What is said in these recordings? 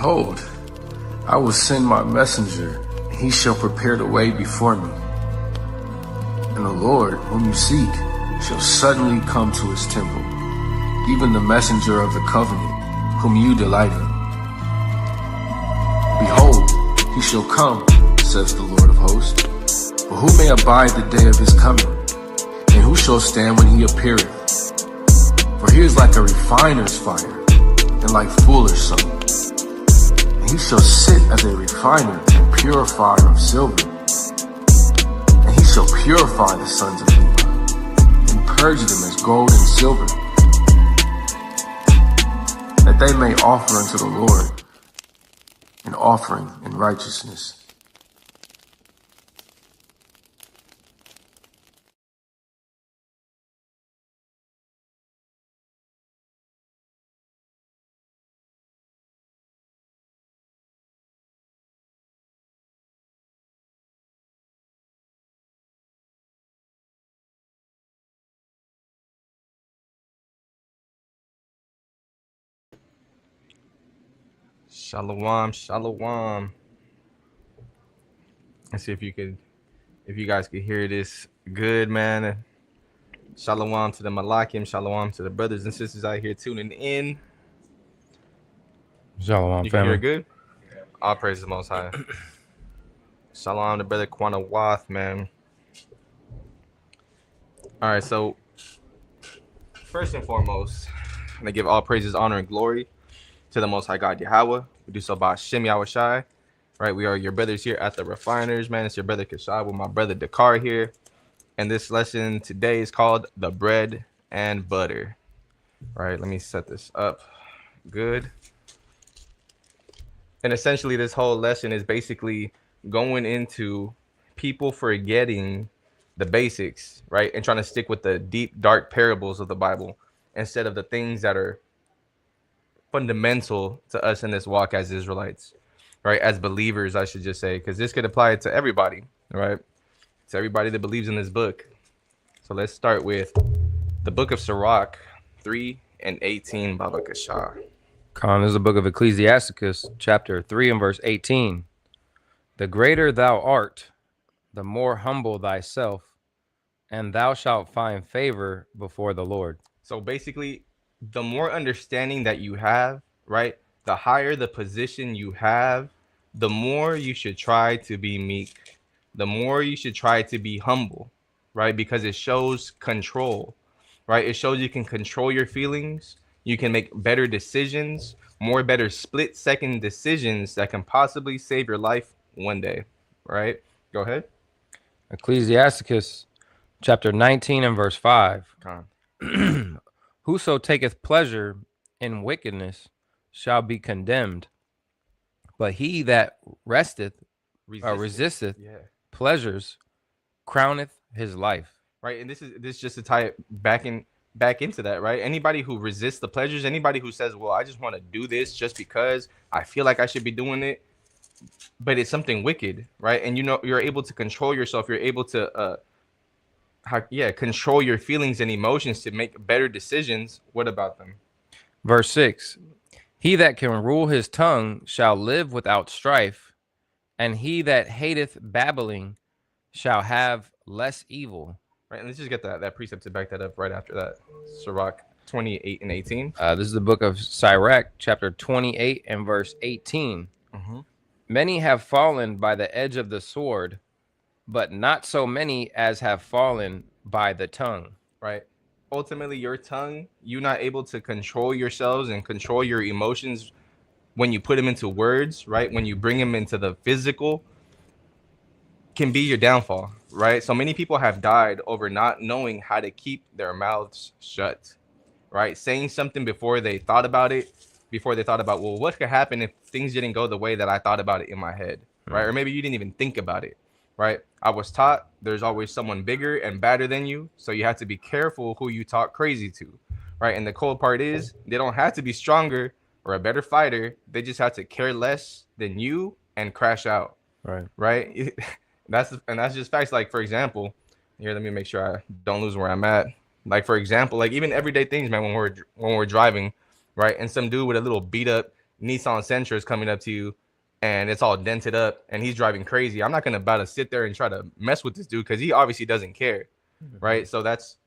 Behold, I will send my messenger, and he shall prepare the way before me. And the Lord, whom you seek, shall suddenly come to his temple, even the messenger of the covenant, whom you delight in. Behold, he shall come, says the Lord of hosts. But who may abide the day of his coming? And who shall stand when he appeareth? For he is like a refiner's fire, and like fuller's soap. And he shall sit as a refiner and purifier of silver. And he shall purify the sons of Levi, and purge them as gold and silver, that they may offer unto the Lord an offering in righteousness. Shalom, shalom. Let's see if you guys could hear this good, man. Shalom to the Malakim, shalom to the brothers and sisters out here tuning in. Shalom, You can hear family. it good? All praise the Most High. Shalom to brother Quana Wath, man. All right, so first and foremost, I'm going to give all praises, honor, and glory to the Most High God, Yahweh. We do so by Shem Yahushai. Right, we are your brothers here at the Refiners, man. It's your brother Kashab with my brother Dakar here. And this lesson today is called The Bread and Butter. All right, let me set this up. Good. And essentially, this whole lesson is basically going into people forgetting the basics, right? And trying to stick with the deep, dark parables of the Bible instead of the things that are fundamental to us in this walk as Israelites, right? As believers, I should just say, because this could apply to everybody, right? To everybody that believes in this book. So let's start with the book of Sirach 3:18, Baba Kashar. Khan, this is the book of Ecclesiasticus, chapter 3 and verse 18. The greater thou art, the more humble thyself, and thou shalt find favor before the Lord. So basically, the more understanding that you have, right, the higher the position you have, the more you should try to be meek, the more you should try to be humble, right? Because it shows control, right? It shows you can control your feelings, you can make better decisions, more better split-second decisions that can possibly save your life one day, right? Go ahead. Ecclesiasticus, chapter 19 and verse 5. Con. Whoso taketh pleasure in wickedness shall be condemned, but he that resisteth Yeah. pleasures crowneth his life. Right, and this just to tie it back into that, right? Anybody who resists the pleasures, anybody who says, well, I just want to do this just because I feel like I should be doing it, but it's something wicked, right? And you're able to control yourself, you're able to control your feelings and emotions to make better decisions. What about them? Verse 6. He that can rule his tongue shall live without strife, and he that hateth babbling shall have less evil. Right, and let's just get that precept to back that up right after that. Sirach 28:18. This is the book of Sirach, chapter 28 and verse 18. Many have fallen by the edge of the sword, but not so many as have fallen by the tongue. Right. Ultimately, your tongue, you're not able to control yourselves and control your emotions when you put them into words, right? When you bring them into the physical, can be your downfall, right? So many people have died over not knowing how to keep their mouths shut, right? Saying something before they thought about it, well, what could happen if things didn't go the way that I thought about it in my head, right? Or maybe you didn't even think about it, right? I was taught there's always someone bigger and badder than you, so you have to be careful who you talk crazy to, right? And the cold part is they don't have to be stronger or a better fighter. They just have to care less than you and crash out, right? That's just facts. Like, for example, here, let me make sure I don't lose where I'm at. Like, for example, like even everyday things, man, when we're driving, right? And some dude with a little beat up Nissan Sentra is coming up to you and it's all dented up and he's driving crazy, I'm not gonna about to sit there and try to mess with this dude because he obviously doesn't care, right? So that's,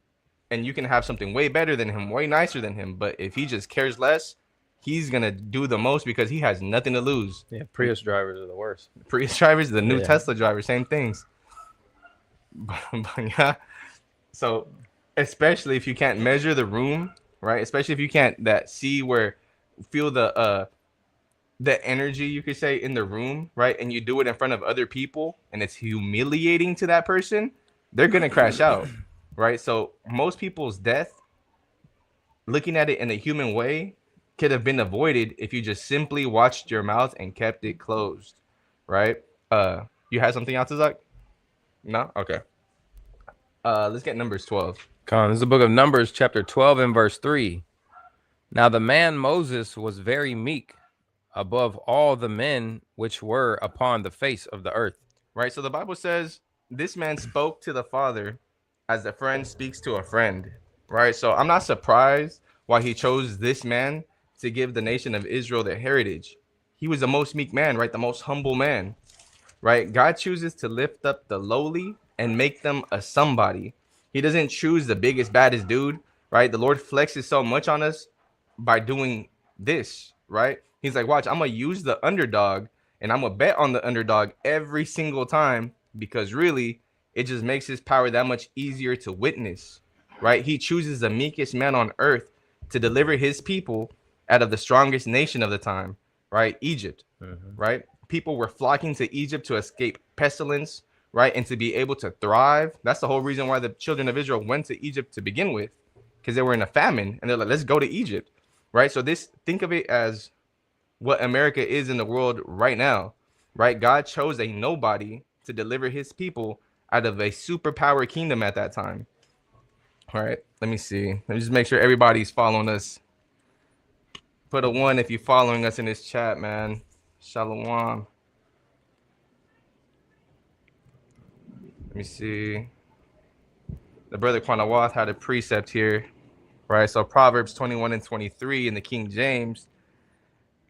and you can have something way better than him, way nicer than him, but if he just cares less, he's gonna do the most because he has nothing to lose. Yeah, Prius drivers are the worst. Prius drivers, the new Yeah. Tesla drivers, same things. But yeah, so especially if you can't measure the room, right? Especially if you can't feel the energy, you could say, in the room, right? And you do it in front of other people and it's humiliating to that person, they're gonna crash out, right? So most people's death, looking at it in a human way, could have been avoided if you just simply watched your mouth and kept it closed, right? You had something else, Zach? No? Okay. Let's get Numbers 12. Come on, this is the book of Numbers, chapter 12 and verse 3. Now the man Moses was very meek above all the men which were upon the face of the earth. Right, so the Bible says this man spoke to the Father as a friend speaks to a friend, right? So I'm not surprised why he chose this man to give the nation of Israel their heritage. He was the most meek man, right? The most humble man, right? God chooses to lift up the lowly and make them a somebody. He doesn't choose the biggest, baddest dude, right? The Lord flexes so much on us by doing this, right? He's like, watch, I'm going to use the underdog and I'm going to bet on the underdog every single time because really it just makes his power that much easier to witness, right? He chooses the meekest man on earth to deliver his people out of the strongest nation of the time, right? Egypt, right? People were flocking to Egypt to escape pestilence, right? And to be able to thrive. That's the whole reason why the children of Israel went to Egypt to begin with, because they were in a famine and they're like, let's go to Egypt, right? So think of it as what America is in the world right now, right? God chose a nobody to deliver his people out of a superpower kingdom at that time. All right, let me see. Let me just make sure everybody's following us. Put a 1 if you're following us in this chat, man. Shalom. Let me see. The brother Quanawath had a precept here, right? So Proverbs 21 and 23 in the King James.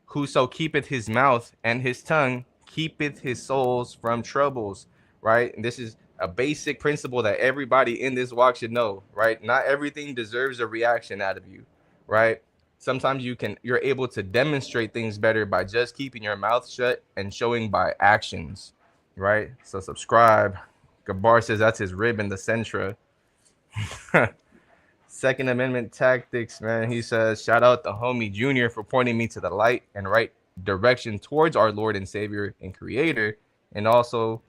Whoso keepeth his mouth and his tongue keepeth his souls from troubles, right? And this is a basic principle that everybody in this walk should know, right? Not everything deserves a reaction out of you, right? Sometimes you're able to demonstrate things better by just keeping your mouth shut and showing by actions, right? So subscribe. Gabar says that's his rib in the Sentra. Second Amendment tactics, man. He says, shout out the homie Junior for pointing me to the light and right direction towards our Lord and Savior and Creator, and also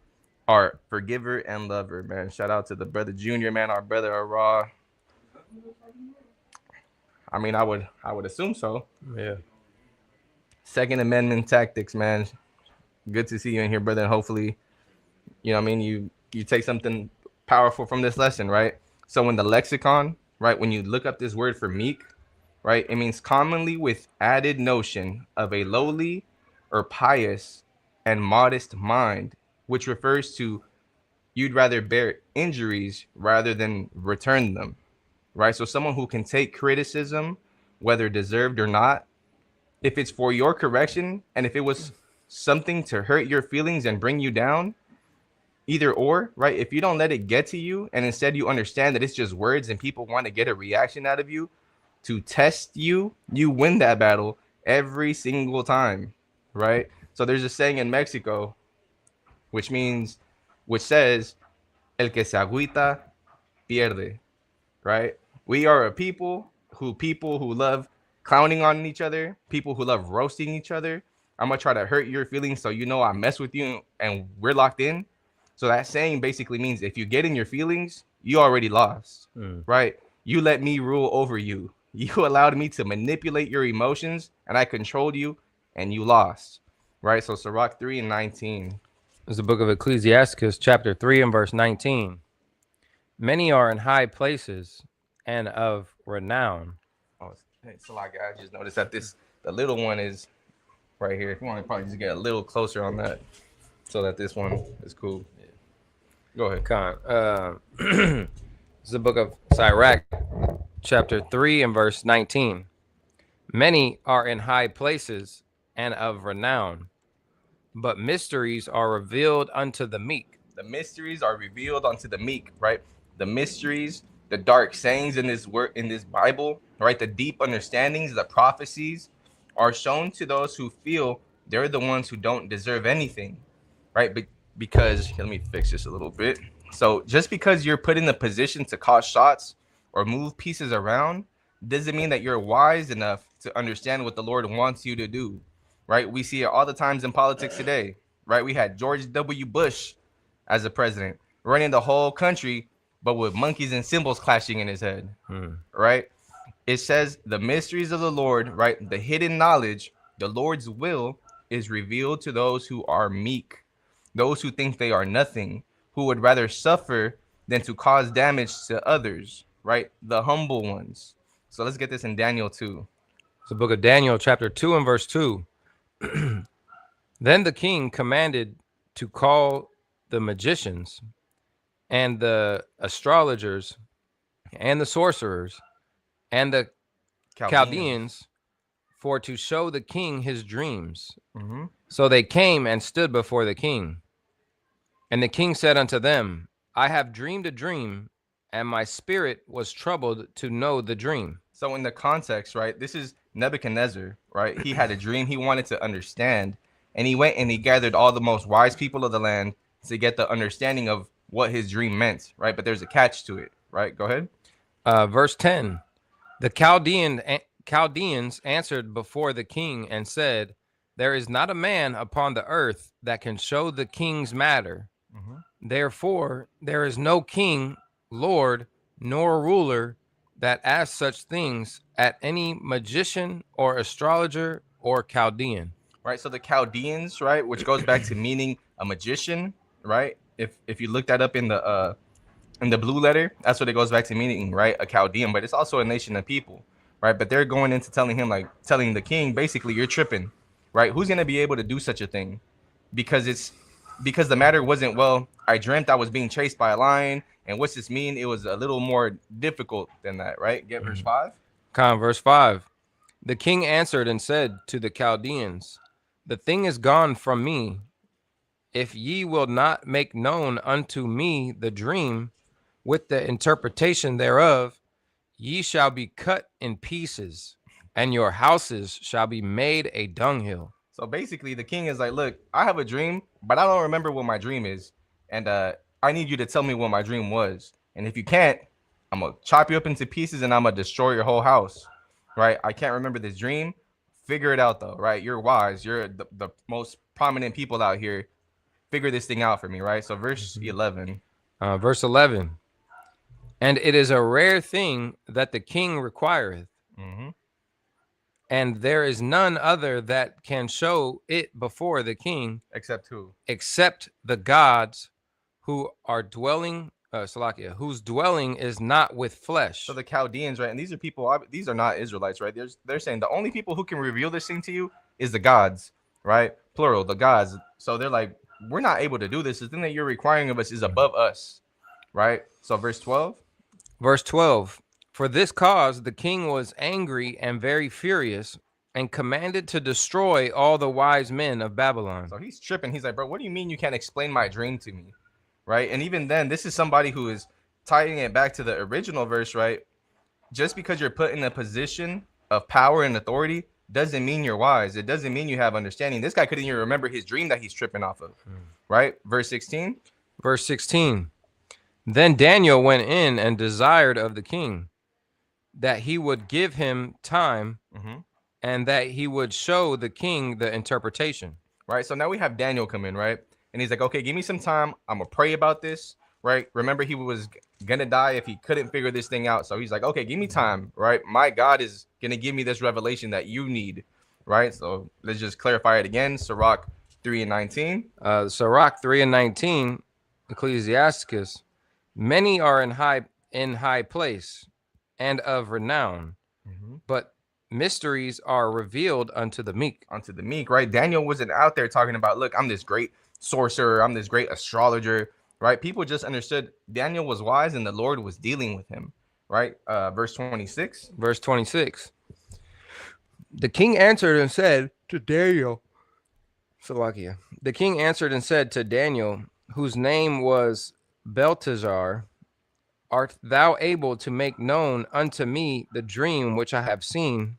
our forgiver and lover, man. Shout out to the brother Junior, man. Our brother Ara. I mean, I would assume so. Yeah. Second Amendment tactics, man. Good to see you in here, brother. And hopefully, you know what I mean, you take something powerful from this lesson, right? So in the lexicon, right, when you look up this word for meek, right, it means commonly with added notion of a lowly or pious and modest mind, which refers to you'd rather bear injuries rather than return them, right? So someone who can take criticism, whether deserved or not, if it's for your correction and if it was something to hurt your feelings and bring you down, either or, right? If you don't let it get to you and instead you understand that it's just words and people want to get a reaction out of you to test you, you win that battle every single time, right? So there's a saying in Mexico, which says, el que se agüita pierde, right? We are a people who love clowning on each other, people who love roasting each other. I'm going to try to hurt your feelings so you know I mess with you and we're locked in. So that saying basically means if you get in your feelings, you already lost, right? You let me rule over you. You allowed me to manipulate your emotions and I controlled you and you lost, right? So Sirach 3 and 19. It's the book of Ecclesiasticus, chapter 3 and verse 19. Many are in high places and of renown. Oh, it's a lot, guys. I just noticed that the little one is right here. If you want to probably just get a little closer on that so that this one is cool. Go ahead. It's the book of Sirach, chapter 3 and verse 19. Many are in high places and of renown, but mysteries are revealed unto the meek. The mysteries are revealed unto the meek, right? The mysteries, the dark sayings in this word, in this Bible, right? The deep understandings, the prophecies are shown to those who feel they're the ones who don't deserve anything, right? Because let me fix this a little bit. So just because you're put in a position to call shots or move pieces around doesn't mean that you're wise enough to understand what the Lord wants you to do, right? We see it all the times in politics today, right? We had George W. Bush as a president running the whole country, but with monkeys and cymbals clashing in his head, right? It says the mysteries of the Lord, right? The hidden knowledge, the Lord's will is revealed to those who are meek, those who think they are nothing, who would rather suffer than to cause damage to others, right? The humble ones. So let's get this in Daniel 2. It's the book of Daniel, chapter 2 and verse 2. Then the king commanded to call the magicians and the astrologers and the sorcerers and the Chaldeans for to show the king his dreams. Mm-hmm. So they came and stood before the king. And the king said unto them, I have dreamed a dream, and my spirit was troubled to know the dream. So in the context, right, this is Nebuchadnezzar, right? He had a dream he wanted to understand, and he went and he gathered all the most wise people of the land to get the understanding of what his dream meant, right? But there's a catch to it, right? Go ahead. Verse 10, the Chaldeans answered before the king and said, there is not a man upon the earth that can show the king's matter. Therefore, there is no king, lord, nor ruler that asks such things at any magician or astrologer or Chaldean. Right. So the Chaldeans, right, which goes back to meaning a magician, right? If you look that up in the blue letter, that's what it goes back to meaning, right? A Chaldean, but it's also a nation of people, right? But they're going into telling the king, basically, you're tripping, right? Who's gonna be able to do such a thing? Because the matter wasn't, well, I dreamt I was being chased by a lion, and what's this mean? It was a little more difficult than that, right? Get verse 5. Verse 5. The king answered and said to the Chaldeans, the thing is gone from me. If ye will not make known unto me the dream with the interpretation thereof, ye shall be cut in pieces, and your houses shall be made a dunghill. So basically, the king is like, look, I have a dream, but I don't remember what my dream is. And I need you to tell me what my dream was. And if you can't, I'm going to chop you up into pieces and I'm going to destroy your whole house, right? I can't remember this dream. Figure it out, though, right? You're wise. You're the most prominent people out here. Figure this thing out for me, right? So verse 11. Verse 11. And it is a rare thing that the king requireth. And there is none other that can show it before the king. Except who? Except the gods who are dwelling, whose dwelling is not with flesh. So the Chaldeans, right? And these are people, these are not Israelites, right? They're saying the only people who can reveal this thing to you is the gods, right? Plural, the gods. So they're like, we're not able to do this. The thing that you're requiring of us is above us, right? So verse 12. Verse 12. For this cause the king was angry and very furious, and commanded to destroy all the wise men of Babylon. So he's tripping. He's like, bro, what do you mean you can't explain my dream to me? Right? And even then, this is somebody who is tying it back to the original verse, right? Just because you're put in a position of power and authority doesn't mean you're wise. It doesn't mean you have understanding. This guy couldn't even remember his dream that he's tripping off of, right? Verse 16. Verse 16. Then Daniel went in and desired of the king that he would give him time and that he would show the king the interpretation. Right. So now we have Daniel come in, right? And he's like, okay, give me some time. I'm going to pray about this, right? Remember, he was going to die if he couldn't figure this thing out. So he's like, okay, give me time, right? My God is going to give me this revelation that you need, right? So let's just clarify it again. Sirach 3:19. Sirach 3:19, Ecclesiasticus. Many are in high place and of renown, but mysteries are revealed unto the meek. Unto the meek, right? Daniel wasn't out there talking about, look, I'm this great sorcerer, I'm this great astrologer, right? People just understood Daniel was wise and the Lord was dealing with him, right? Verse 26. Verse 26. The king answered and said, to Daniel. Salakia. The king answered and said to Daniel, whose name was Belteshazzar, art thou able to make known unto me the dream which I have seen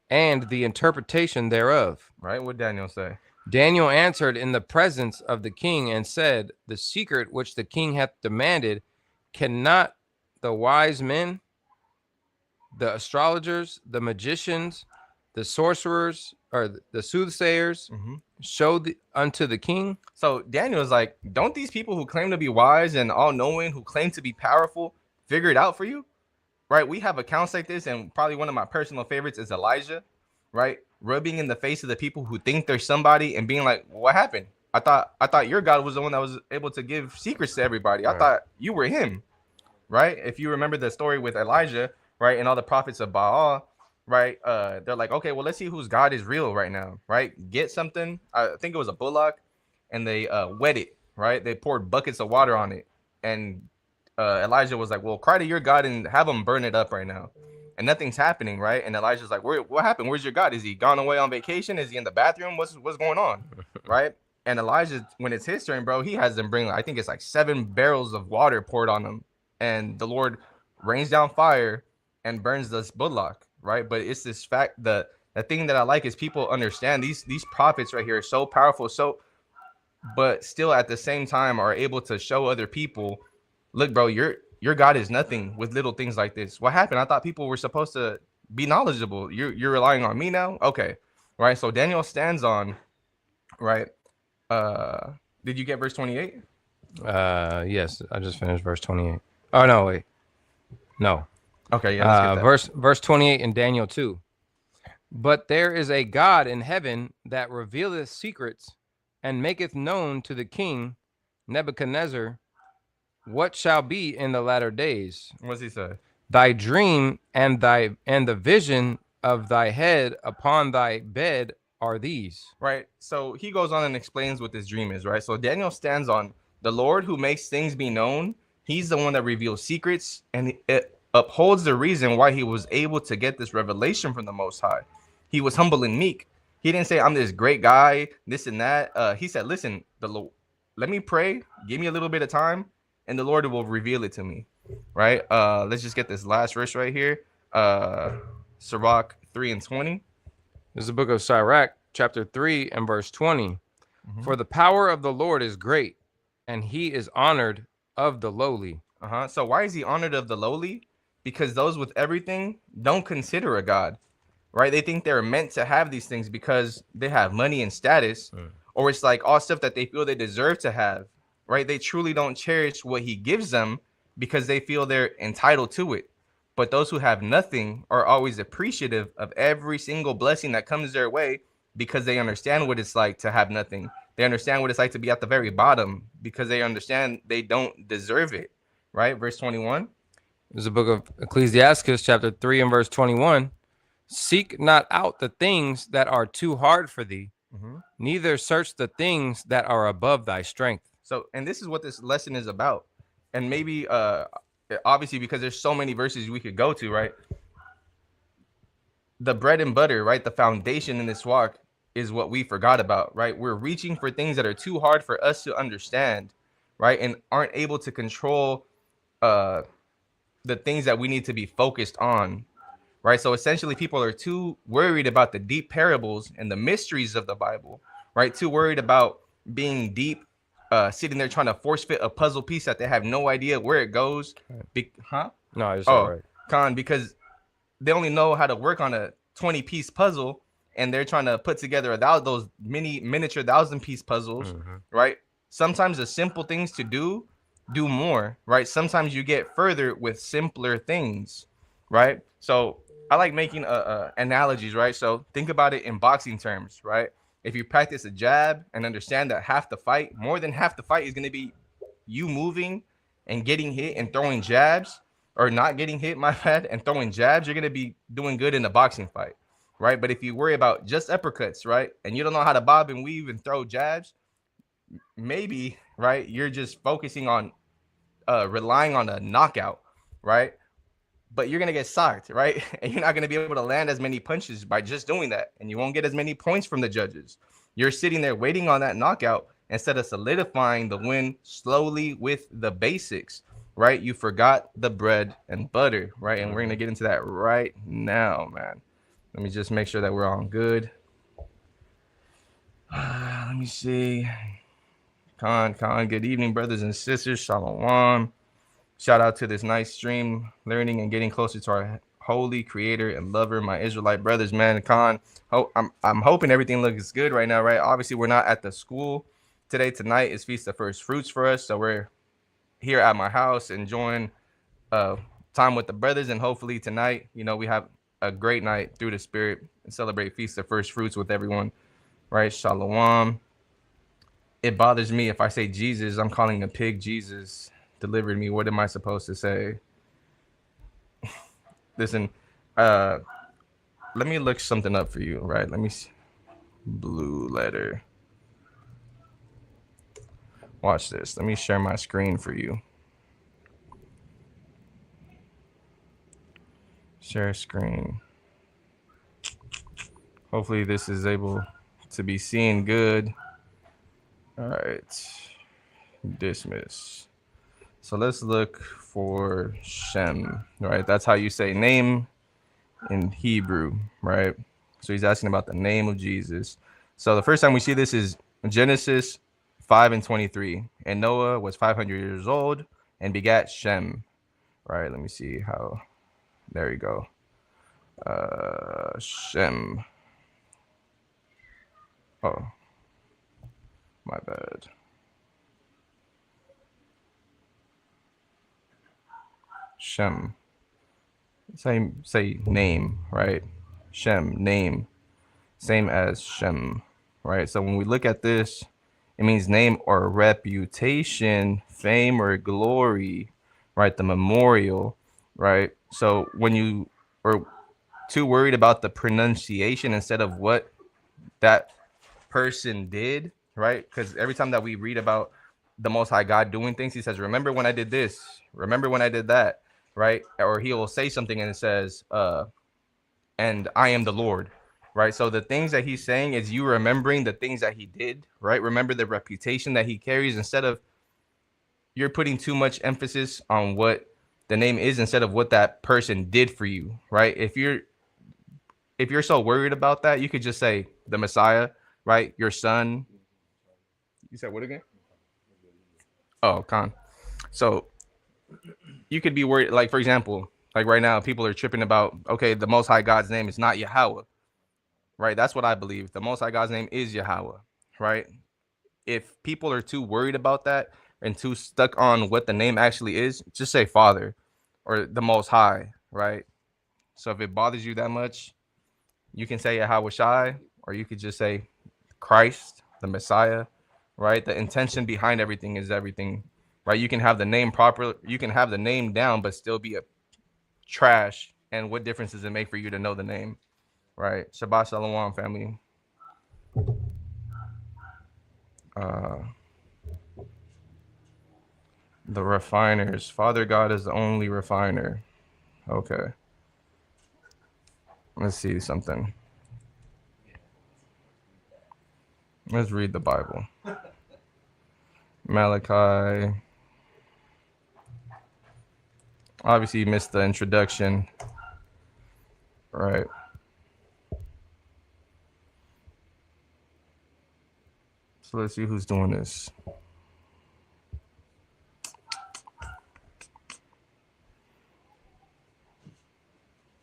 and the interpretation thereof? Right? What Daniel say? Daniel answered in the presence of the king and said, the secret which the king hath demanded, cannot the wise men, the astrologers, the magicians, the sorcerers, or the soothsayers show unto the king? So Daniel is like, don't these people who claim to be wise and all-knowing, who claim to be powerful, figure it out for you? Right? We have accounts like this, and probably one of my personal favorites is Elijah, right? Rubbing in the face of the people who think they're somebody and being like, what happened? I thought your God was the one that was able to give secrets to everybody. I thought you were him, right? If you remember the story with Elijah, right, and all the prophets of Baal, right? They're like, okay, well, let's see whose God is real right now, right? Get something. I think it was a bullock, and they wet it, right? They poured buckets of water on it, and Elijah was like, well, cry to your God and have him burn it up right now. And nothing's happening, right? And Elijah's like, what happened? Where's your God? Is he gone away on vacation? Is he in the bathroom? What's going on, right? And Elijah, when it's his turn, bro, he has them bring, I think it's like 7 barrels of water poured on him. And the Lord rains down fire and burns this bullock, right? But it's this fact, the thing that I like is people understand these prophets right here are so powerful, but still at the same time are able to show other people, look, bro, your God is nothing with little things like this. What happened? I thought people were supposed to be knowledgeable. You're relying on me now? Okay. Right. So Daniel stands on, right? Did you get verse 28? Yes, I just finished verse 28. Oh no, wait. No. Okay, yeah. Verse 28 in Daniel 2. But there is a God in heaven that revealeth secrets and maketh known to the king Nebuchadnezzar what shall be in the latter days. What's he say? Thy dream and the vision of thy head upon thy bed are these. Right. So he goes on and explains what this dream is, right? So Daniel stands on the Lord who makes things be known. He's the one that reveals secrets, and it upholds the reason why he was able to get this revelation from the Most High. He was humble and meek. He didn't say, I'm this great guy, this and that. He said, listen, let me pray. Give me a little bit of time, and the Lord will reveal it to me, right? Let's just get this last verse right here. Sirach 3:20. This is the book of Sirach, chapter 3 and verse 20. For the power of the Lord is great, and he is honored of the lowly. So why is he honored of the lowly? Because those with everything don't consider a God, right? They think they're meant to have these things because they have money and status, or it's like all stuff that they feel they deserve to have, right? They truly don't cherish what he gives them because they feel they're entitled to it. But those who have nothing are always appreciative of every single blessing that comes their way because they understand what it's like to have nothing. They understand what it's like to be at the very bottom because they understand they don't deserve it, right? Verse 21. There's a book of Ecclesiastes, chapter 3 and verse 21. Seek not out the things that are too hard for thee, neither search the things that are above thy strength. So, and this is what this lesson is about. And maybe, obviously, because there's so many verses we could go to, right? The bread and butter, right? The foundation in this walk is what we forgot about, right? We're reaching for things that are too hard for us to understand, right? And aren't able to control the things that we need to be focused on, right? So essentially, people are too worried about the deep parables and the mysteries of the Bible, right? Too worried about being deep, sitting there trying to force fit a puzzle piece that they have no idea where it goes. No, it's all right. Because they only know how to work on a 20-piece puzzle, and they're trying to put together those miniature 1,000-piece puzzles, right? Sometimes the simple things to do more, right? Sometimes you get further with simpler things, right? So I like making analogies, right? So think about it in boxing terms, right? If you practice a jab and understand that more than half the fight is going to be you moving and getting hit and throwing jabs, or not getting hit, my bad, and throwing jabs, you're going to be doing good in a boxing fight, right? But if you worry about just uppercuts, right, and you don't know how to bob and weave and throw jabs, maybe, right, you're just focusing on relying on a knockout, right? but you're going to get socked, right? And you're not going to be able to land as many punches by just doing that. And you won't get as many points from the judges. You're sitting there waiting on that knockout instead of solidifying the win slowly with the basics, right? You forgot the bread and butter, right? And we're going to get into that right now, man. Let me just make sure that we're on good. Let me see. Khan, good evening, brothers and sisters. Shalom. Shout out to this nice stream, learning and getting closer to our holy creator and lover, my Israelite brothers, man. Khan, I'm hoping everything looks good right now, right? Obviously, we're not at the school today. Tonight is Feast of First Fruits for us. So we're here at my house enjoying time with the brothers. And hopefully tonight, you know, we have a great night through the Spirit and celebrate Feast of First Fruits with everyone, right? Shalom. It bothers me if I say Jesus, I'm calling a pig Jesus. Delivered me. What am I supposed to say? Listen, let me look something up for you, right? Let me see. Blue letter. Watch this. Let me share my screen for you. Share screen. Hopefully this is able to be seen good. All right. Dismiss. So let's look for Shem, right? That's how you say name in Hebrew, right? So he's asking about the name of Jesus. So the first time we see this is Genesis 5:23. And Noah was 500 years old and begat Shem, right? Let me see how. There you go. Shem. Oh, my bad. Shem. Say name, right? Shem, name. Same as Shem, right? So when we look at this, it means name or reputation, fame or glory, right? The memorial, right? So when you are too worried about the pronunciation instead of what that person did, right? Because every time that we read about the Most High God doing things, he says, remember when I did this, remember when I did that, right? Or he will say something and it says, and I am the Lord, right? So the things that he's saying is you remembering the things that he did, right? Remember the reputation that he carries instead of you're putting too much emphasis on what the name is instead of what that person did for you, right? If you're so worried about that, you could just say the Messiah, right? Your son. You said what again? Oh, Khan. So you could be worried, like, for example, like right now, people are tripping about, okay, the Most High God's name is not Yahweh, right? That's what I believe. The Most High God's name is Yahweh, right? If people are too worried about that and too stuck on what the name actually is, just say Father or the Most High, right? So if it bothers you that much, you can say Yahweh Shai, or you could just say Christ, the Messiah, right? The intention behind everything is everything, right? You can have the name proper, you can have the name down, but still be a trash. And what difference does it make for you to know the name, right? Shabbat Shalom, family. The refiners. Father God is the only refiner. Okay. Let's see something. Let's read the Bible. Malachi. Obviously, you missed the introduction. Right. So let's see who's doing this.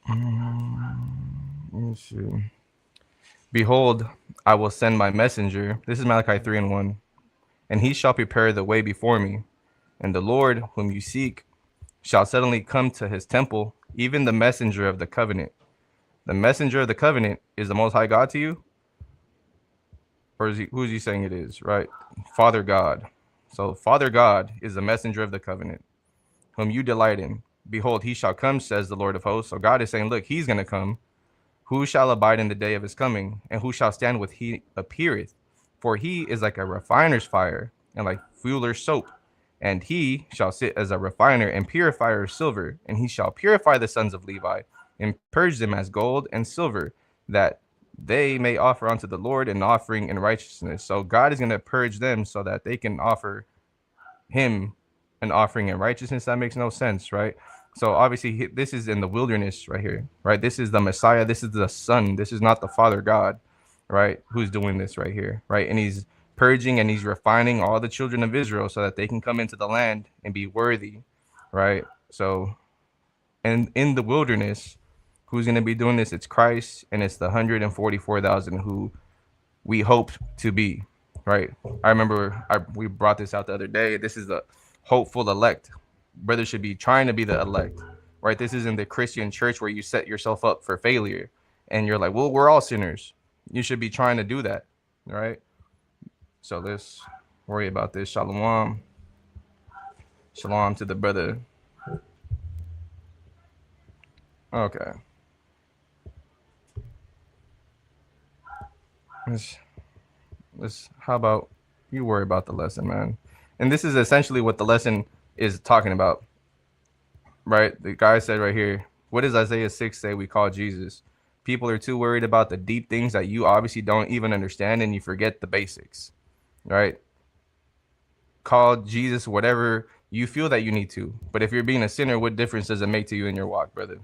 Let me see. Behold, I will send my messenger. This is Malachi 3:1. And he shall prepare the way before me. And the Lord, whom you seek, shall suddenly come to his temple, even the messenger of the covenant. The messenger of the covenant is the Most High God to you? Or is he, who is he saying it is, right? Father God. So Father God is the messenger of the covenant, whom you delight in. Behold, he shall come, says the Lord of hosts. So God is saying, look, he's going to come. Who shall abide in the day of his coming? And who shall stand with he appeareth? For he is like a refiner's fire and like fuller's soap. And he shall sit as a refiner and purifier of silver, and he shall purify the sons of Levi and purge them as gold and silver, that they may offer unto the Lord an offering in righteousness. So God is going to purge them so that they can offer him an offering in righteousness. That makes no sense, right? So obviously this is in the wilderness right here, right? This is the Messiah. This is the Son. This is not the Father God, right? Who's doing this right here, right? And he's purging and he's refining all the children of Israel so that they can come into the land and be worthy, right? So, and in the wilderness, who's going to be doing this? It's Christ, and it's the 144,000 who we hope to be, right? I remember we brought this out the other day. This is the hopeful elect. Brothers should be trying to be the elect, right? This isn't the Christian church where you set yourself up for failure and you're like, well, we're all sinners. You should be trying to do that, right? So let's worry about this. Shalom. Shalom to the brother. Okay. Let's how about you worry about the lesson, man? And this is essentially what the lesson is talking about, right? The guy said right here, what does Isaiah 6 say we call Jesus? People are too worried about the deep things that you obviously don't even understand, and you forget the basics, right? Call Jesus whatever you feel that you need to. But if you're being a sinner, what difference does it make to you in your walk, brother?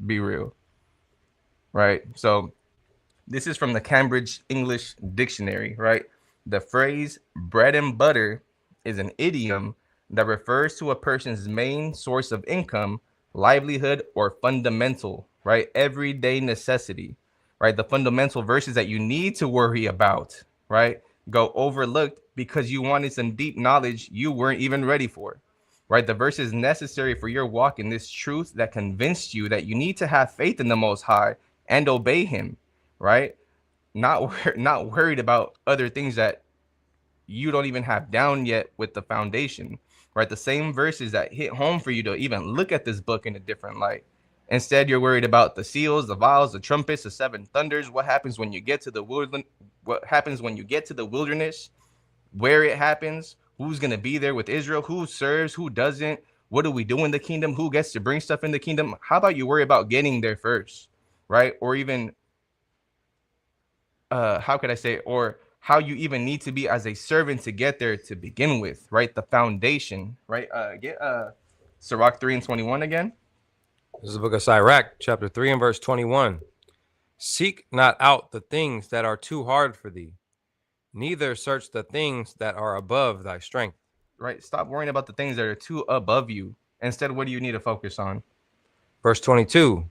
Be real, right? So this is from the Cambridge English Dictionary, right? The phrase bread and butter is an idiom that refers to a person's main source of income, livelihood, or fundamental, right? Everyday necessity, right? The fundamental verses that you need to worry about, right? Go overlooked because you wanted some deep knowledge you weren't even ready for, right? The verses necessary for your walk in this truth that convinced you that you need to have faith in the Most High and obey him, right? Not worried about other things that you don't even have down yet with the foundation, right? The same verses that hit home for you to even look at this book in a different light. Instead, you're worried about the seals, the vials, the trumpets, the seven thunders. What happens when you get to the wilderness? What happens when you get to the wilderness? Where it happens? Who's going to be there with Israel? Who serves? Who doesn't? What do we do in the kingdom? Who gets to bring stuff in the kingdom? How about you worry about getting there first, right? Or even how could I say, or how you even need to be as a servant to get there to begin with, right? The foundation, right? Get Sirach 3:21 again. This is the book of Sirach, chapter 3 and verse 21. Seek not out the things that are too hard for thee, neither search the things that are above thy strength. Right? Stop worrying about the things that are too above you. Instead, what do you need to focus on? Verse 22.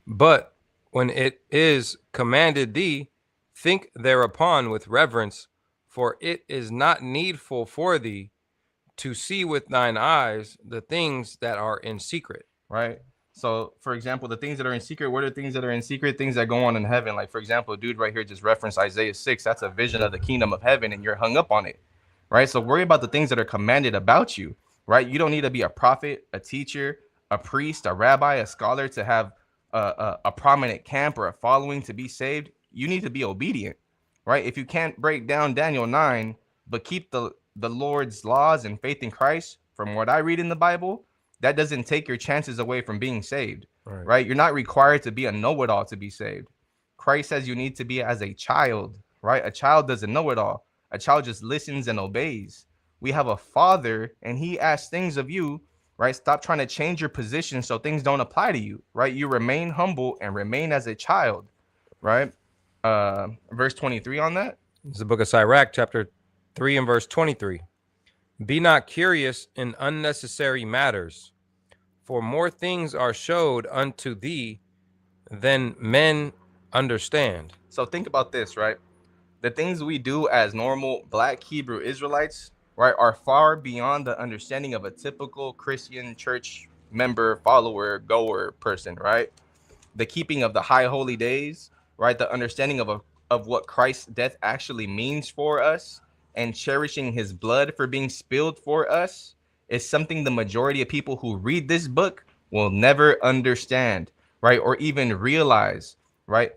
But when it is commanded thee, think thereupon with reverence, for it is not needful for thee to see with thine eyes the things that are in secret. Right? So, for example, the things that are in secret, what are things that are in secret? Things that go on in heaven. Like, for example, dude right here just referenced Isaiah 6. That's a vision of the kingdom of heaven, and you're hung up on it, right? So worry about the things that are commanded about you, right? You don't need to be a prophet, a teacher, a priest, a rabbi, a scholar to have a prominent camp or a following to be saved. You need to be obedient, right? If you can't break down Daniel 9, but keep the Lord's laws and faith in Christ, from what I read in the Bible, that doesn't take your chances away from being saved, right? You're not required to be a know-it-all to be saved. Christ says you need to be as a child, right? A child doesn't know it all. A child just listens and obeys. We have a father, and he asks things of you, right? Stop trying to change your position so things don't apply to you, right? You remain humble and remain as a child, right? Verse 23 on that. This is the book of Sirach, chapter 3 and verse 23. Be not curious in unnecessary matters, for more things are showed unto thee than men understand. So think about this, right? The things we do as normal Black Hebrew Israelites, right, are far beyond the understanding of a typical Christian church member, follower, goer person, right? The keeping of the high holy days, right? The understanding of what Christ's death actually means for us, and cherishing his blood for being spilled for us is something the majority of people who read this book will never understand, right? Or even realize, right?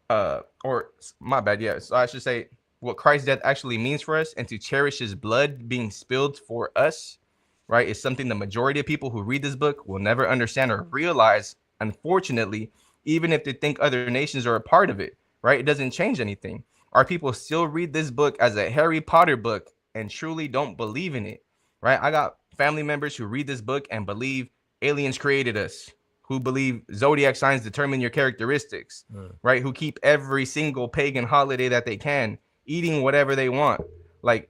Or my bad, yeah. So I should say what Christ's death actually means for us, and to cherish his blood being spilled for us, right, is something the majority of people who read this book will never understand or realize, unfortunately, even if they think other nations are a part of it, right? It doesn't change anything. Our people still read this book as a Harry Potter book and truly don't believe in it, right? I got family members who read this book and believe aliens created us, who believe zodiac signs determine your characteristics, right? Who keep every single pagan holiday that they can, eating whatever they want. Like,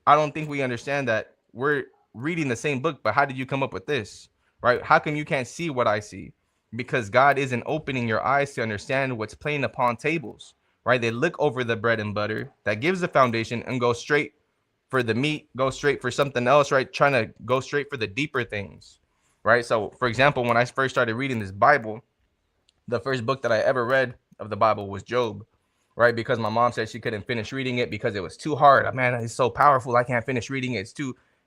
I don't think we understand that we're reading the same book, but how did you come up with this, right? How come you can't see what I see? Because God isn't opening your eyes to understand what's playing upon tables, right? They look over the bread and butter that gives the foundation and go straight for the meat, go straight for something else, right? Trying to go straight for the deeper things, right? So, for example, when I first started reading this Bible, the first book that I ever read of the Bible was Job, right? Because my mom said she couldn't finish reading it because it was too hard. Man, it's so powerful. I can't finish reading it.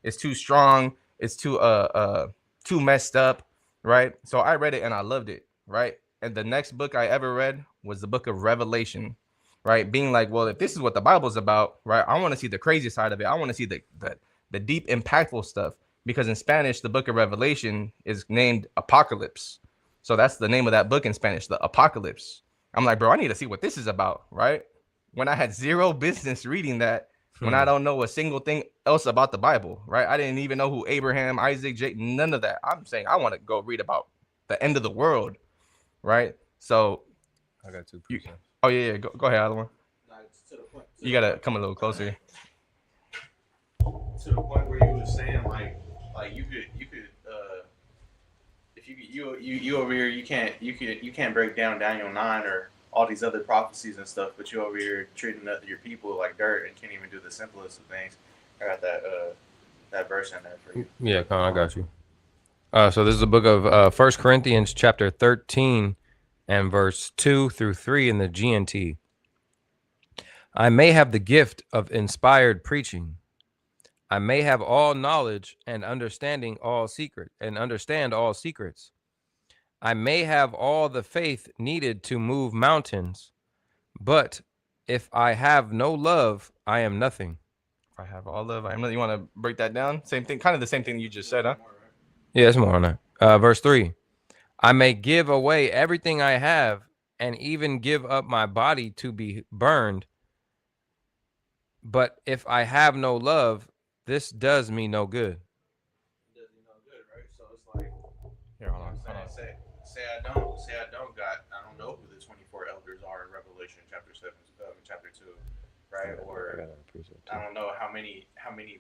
It's too strong. It's too messed up, right? So I read it and I loved it, right? And the next book I ever read was the book of Revelation, right? Being like, well, if this is what the Bible's about, right? I want to see the crazy side of it. I want to see the deep, impactful stuff. Because in Spanish, the book of Revelation is named Apocalypse. So that's the name of that book in Spanish, the Apocalypse. I'm like, bro, I need to see what this is about, right? When I had zero business reading that, when I don't know a single thing else about the Bible, right? I didn't even know who Abraham, Isaac, Jake, none of that. I'm saying I want to go read about the end of the world, right? So I got 2%. Oh yeah, go ahead, other one. You gotta come a little closer. To the point where you were saying like you could if you over here you can't break down Daniel 9 or all these other prophecies and stuff, but you over here treating your people like dirt and can't even do the simplest of things. I got that verse in there for you. Yeah, Con, I got you. So this is the book of 1 Corinthians chapter 13 and verse 2 through 3 in the GNT. I may have the gift of inspired preaching. I may have all knowledge and understand all secrets. I may have all the faith needed to move mountains, but if I have no love, I am nothing. If I have all love, I am nothing. You want to break that down? Same thing, kind of the same thing you just said, huh? Yeah, it's more on that. Verse 3. I may give away everything I have and even give up my body to be burned, but if I have no love, this does me no good. Does me no good, right? So it's like, here, hold on. Say I don't know who the 24 elders are in Revelation chapter 7, chapter 2, right? Or I don't know how many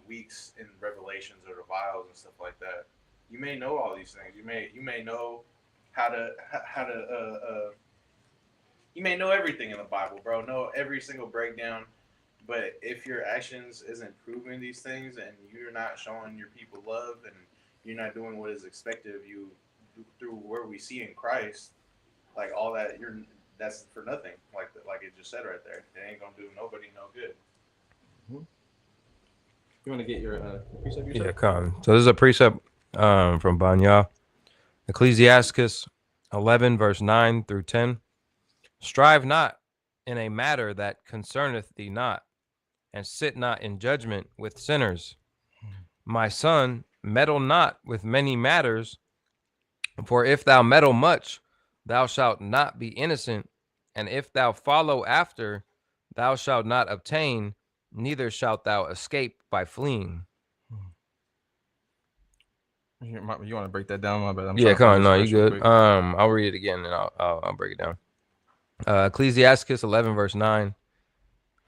weeks in Revelations or the vials and stuff like that. You may know all these things. You may know how to you may know everything in the Bible, bro. Know every single breakdown. But if your actions isn't proving these things and you're not showing your people love and you're not doing what is expected of you through where we see in Christ, like all that, that's for nothing. Like it just said right there, it ain't gonna do nobody no good. You want to get your precept yourself? Yeah, come. So this is a precept from Banya, Ecclesiasticus 11 verse 9 through 10. Strive not in a matter that concerneth thee not, and sit not in judgment with sinners. My son, meddle not with many matters, for if thou meddle much, thou shalt not be innocent, and if thou follow after, thou shalt not obtain, neither shalt thou escape by fleeing. You want to break that down? My bad. Yeah, come on. No, you good. I'll read it again and I'll break it down. Ecclesiasticus 11 verse 9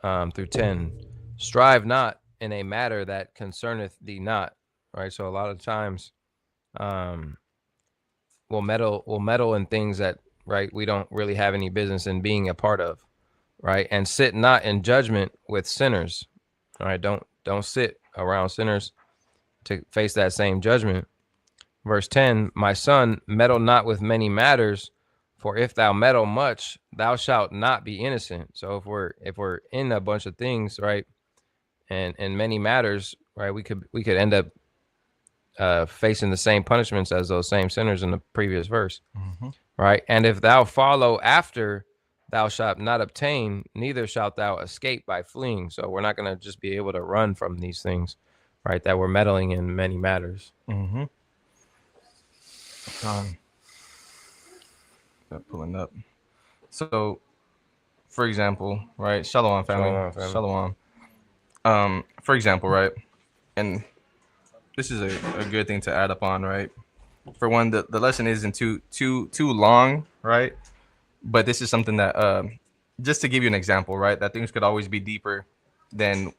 through 10. Strive not in a matter that concerneth thee not. Right. So a lot of times, we'll meddle in things that, right, we don't really have any business in being a part of. Right. And sit not in judgment with sinners. All right. Don't sit around sinners to face that same judgment. Verse 10, my son, meddle not with many matters, for if thou meddle much, thou shalt not be innocent. So if we're in a bunch of things, right, and in many matters, right, we could end up facing the same punishments as those same sinners in the previous verse. Right. And if thou follow after, thou shalt not obtain, neither shalt thou escape by fleeing. So we're not going to just be able to run from these things. right? That we're meddling in many matters. Mm-hmm. Pulling up. So, for example, right? Shalom, family. Shalom, family. Shalom. For example, right? And this is a good thing to add up on, right? For one, the lesson isn't too long, right? But this is something that just to give you an example, right? That things could always be deeper than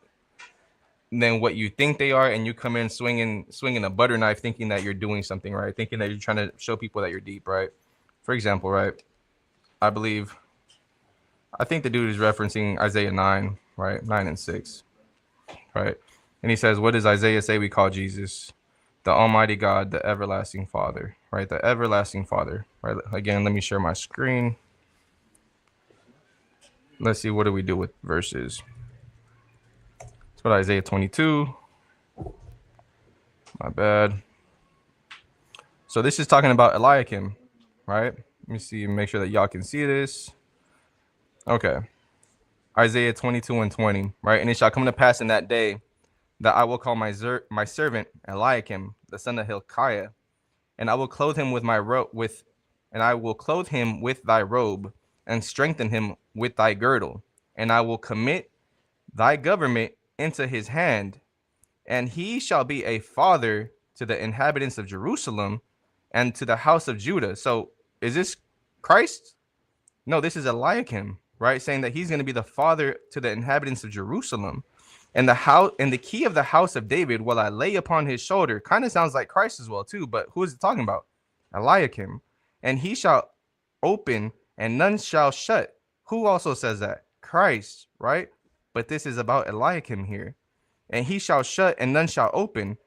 what you think they are, and you come in swinging a butter knife, thinking that you're doing something, right? Thinking that you're trying to show people that you're deep, right? For example, right? I think the dude is referencing Isaiah 9, right? 9 and 6, right? And he says, what does Isaiah say we call Jesus? The Almighty God, the everlasting Father, right? The everlasting Father, right? Again, let me share my screen. Let's see, what do we do with verses? Let's go to Isaiah 22. My bad. So this is talking about Eliakim, right? Let me see, make sure that y'all can see this. Okay. Isaiah 22 and 20, right? And it shall come to pass in that day that I will call my servant Eliakim, the son of Hilkiah, and I will clothe him with thy robe, and strengthen him with thy girdle, and I will commit thy government into his hand, and he shall be a father to the inhabitants of Jerusalem and to the house of Judah. So is this Christ? No, this is Eliakim, right? Saying that he's going to be the father to the inhabitants of Jerusalem. And the key of the house of David will I lay upon his shoulder. Kind of sounds like Christ as well, too. But who is it talking about? Eliakim. And he shall open and none shall shut. Who also says that? Christ, right? But this is about Eliakim here. And he shall shut and none shall open.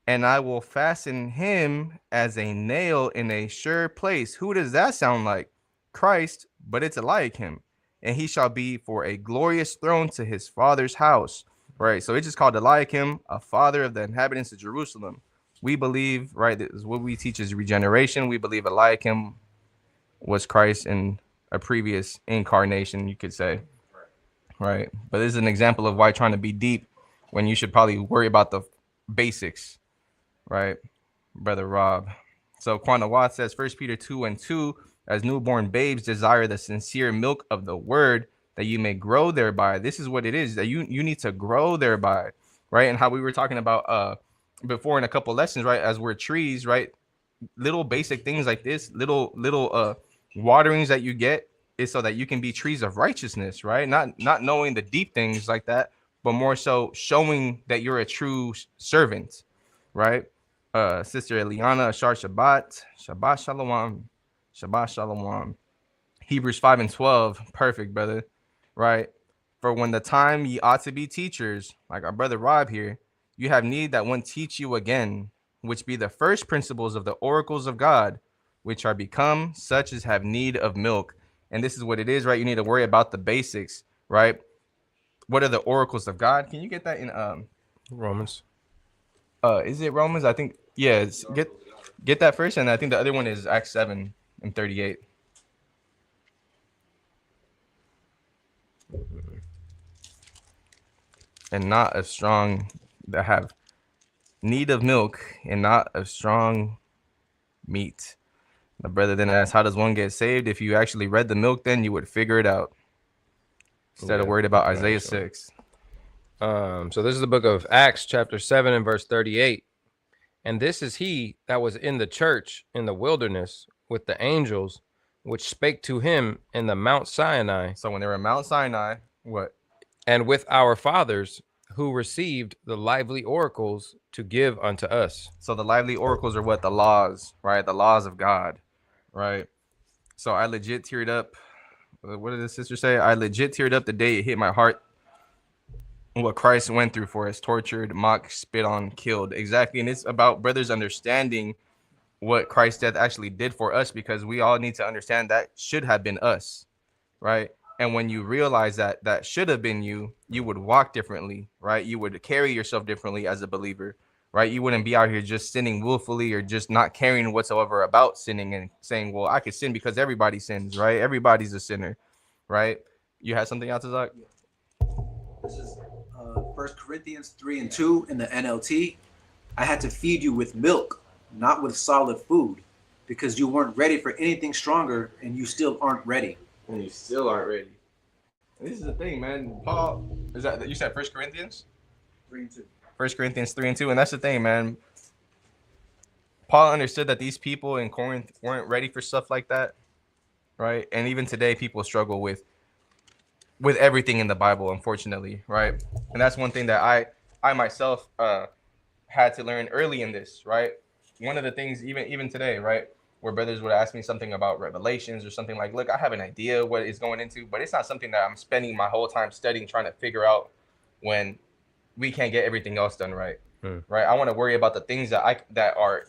And I will fasten him as a nail in a sure place. Who does that sound like? Christ, but it's Eliakim. And he shall be for a glorious throne to his father's house. Right, so it's just called Eliakim, a father of the inhabitants of Jerusalem. We believe, right, this is what we teach is regeneration. We believe Eliakim was Christ in a previous incarnation, you could say. Right, but this is an example of why trying to be deep when you should probably worry about the basics, right, Brother Rob. So Quanta Watt says, 1 Peter 2 and 2, as newborn babes desire the sincere milk of the word, that you may grow thereby. This is what it is, that you need to grow thereby, right? And how we were talking about before in a couple lessons, right? As we're trees, right? Little basic things like this, little waterings that you get is so that you can be trees of righteousness, right? Not knowing the deep things like that, but more so showing that you're a true servant, right? Sister Eliana Ashar Shabbat Shalom. Hebrews 5 and 12, perfect, brother. Right? For when the time ye ought to be teachers, like our brother Rob here, you have need that one teach you again, which be the first principles of the oracles of God, which are become such as have need of milk. And this is what it is, right? You need to worry about the basics, right? What are the oracles of God? Can you get that in Romans? Is it Romans? I think, yeah, get that first, and I think the other one is Acts 7 and 38. And not of strong, that have need of milk and not of strong meat. The brother then asked, how does one get saved? If you actually read the milk, then you would figure it out instead of worried about Isaiah 6. So this is the book of Acts chapter 7 and verse 38. And this is he that was in the church in the wilderness with the angels, which spake to him in the Mount Sinai. So when they were in Mount Sinai, what? And with our fathers, who received the lively oracles to give unto us. So the lively oracles are what? The laws, right? The laws of God, right? So I legit teared up. What did the sister say? I legit teared up the day it hit my heart what Christ went through for us: tortured, mocked, spit on, killed. Exactly. And it's about brothers understanding what Christ's death actually did for us, because we all need to understand that should have been us, right? And when you realize that that should have been you, you would walk differently, right? You would carry yourself differently as a believer, right? You wouldn't be out here just sinning willfully or just not caring whatsoever about sinning and saying, well, I could sin because everybody sins, right? Everybody's a sinner, right? You had something else, Zach? This is 1 1 Corinthians 3:2 in the NLT, I had to feed you with milk, not with solid food, because you weren't ready for anything stronger and you still aren't ready. And you still aren't ready. And this is the thing, man. Paul, is that you said 1 Corinthians? 3:2. 1 Corinthians 3:2, and that's the thing, man. Paul understood that these people in Corinth weren't ready for stuff like that, right? And even today, people struggle with everything in the Bible, unfortunately, right? And that's one thing that I myself had to learn early in this, right? One of the things, even today, right, where brothers would ask me something about Revelations or something like, look, I have an idea what it's going into, but it's not something that I'm spending my whole time studying, trying to figure out when we can't get everything else done right, right? I want to worry about the things that are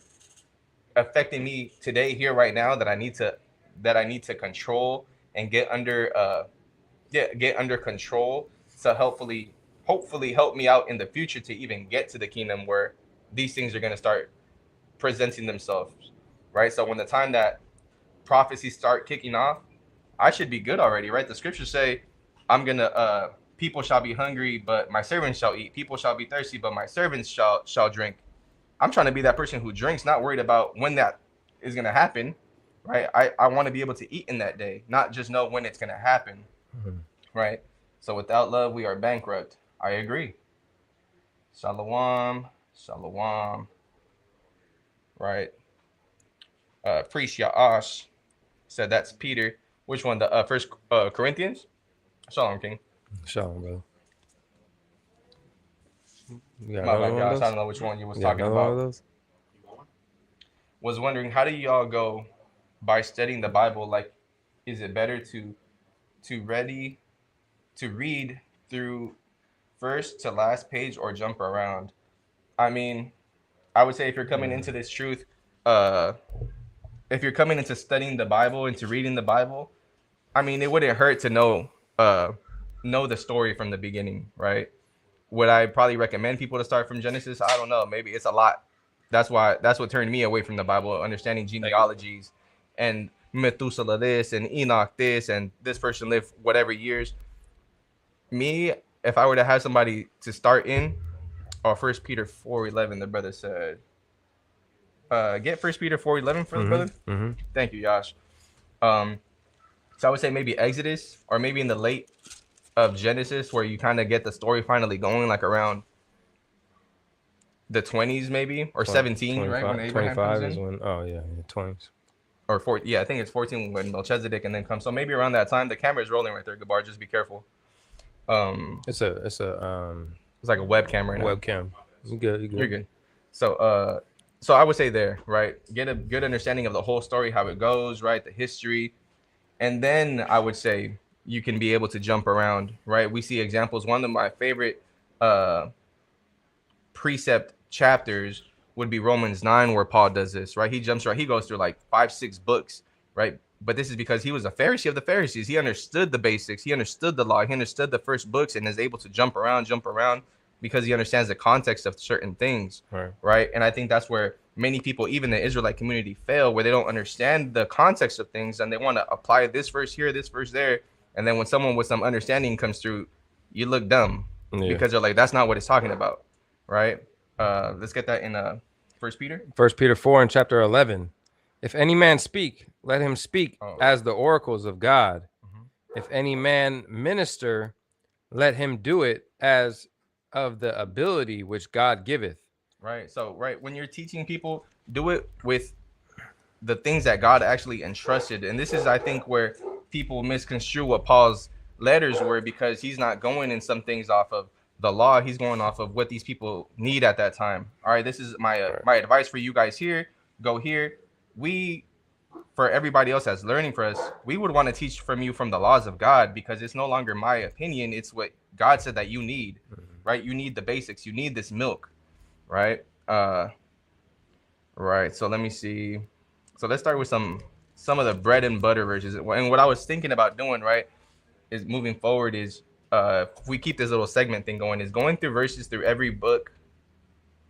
affecting me today, here, right now, that I need to control and get under control to hopefully help me out in the future to even get to the kingdom where these things are going to start presenting themselves, right? So when the time that prophecies start kicking off, I should be good already, right? The scriptures say, I'm gonna people shall be hungry, but my servants shall eat. People shall be thirsty, but my servants shall drink. I'm trying to be that person who drinks, not worried about when that is gonna happen, right? I want to be able to eat in that day, not just know when it's gonna happen, right? So without love, we are bankrupt. I agree. Shalom, shalom. Right. Priest Ya'ash said that's Peter. Which one? The First Corinthians? Shalom, King. Shalom, bro. You got My another bad, one of Josh. I those? don't know which one you was You got talking another one of about. those? Was wondering, how do y'all go by studying the Bible? Like, is it better to read through first to last page or jump around? I mean, I would say if you're coming into this truth, if you're coming into studying the Bible, into reading the Bible, I mean, it wouldn't hurt to know the story from the beginning, right? Would I probably recommend people to start from Genesis? I don't know. Maybe it's a lot. That's what turned me away from the Bible, understanding genealogies and Methuselah this and Enoch this and this person lived whatever years. Me, if I were to have somebody to start in, or 1 Peter 4:11, the brother said, get 1 Peter 4:11 for the brother. Thank you, Josh. So I would say maybe Exodus, or maybe in the late of Genesis, where you kind of get the story finally going, like around the 20s, maybe, or 17, right? When Abraham 25 comes is in. when, oh yeah, 20s. Or 14, yeah, I think it's 14 when Melchizedek and then comes. So maybe around that time, the camera is rolling right there. Gabar, just be careful. It's a It's like a webcam right now. webcam. You good? You good? You're good. So I would say there, right? Get a good understanding of the whole story, how it goes, right? The history. And then I would say you can be able to jump around, right? We see examples. One of my favorite precept chapters would be Romans 9, where Paul does this, right? He goes through like 5-6 books, right? But this is because he was a Pharisee of the Pharisees. He understood the basics. He understood the law. He understood the first books and is able to jump around because he understands the context of certain things, right? And I think that's where many people, even the Israelite community, fail, where they don't understand the context of things and they want to apply this verse here, this verse there. And then when someone with some understanding comes through, you look dumb because they're like, that's not what it's talking about, right? Let's get that in 1 Peter. 1 Peter 4 and chapter 11. If any man speak, let him speak as the oracles of God. If any man minister, let him do it as of the ability which God giveth. Right. So, right, when you're teaching people, do it with the things that God actually entrusted. And this is, I think, where people misconstrue what Paul's letters were, because he's not going in some things off of the law. He's going off of what these people need at that time. All right, this is my advice for you guys here. Go here. For everybody else that's learning for us, we would want to teach from you from the laws of God, because it's no longer my opinion. It's what God said that you need, right? You need the basics. You need this milk, right? Right. So let me see. So let's start with some of the bread and butter verses. And what I was thinking about doing, right, is moving forward is if we keep this little segment thing going, is going through verses through every book.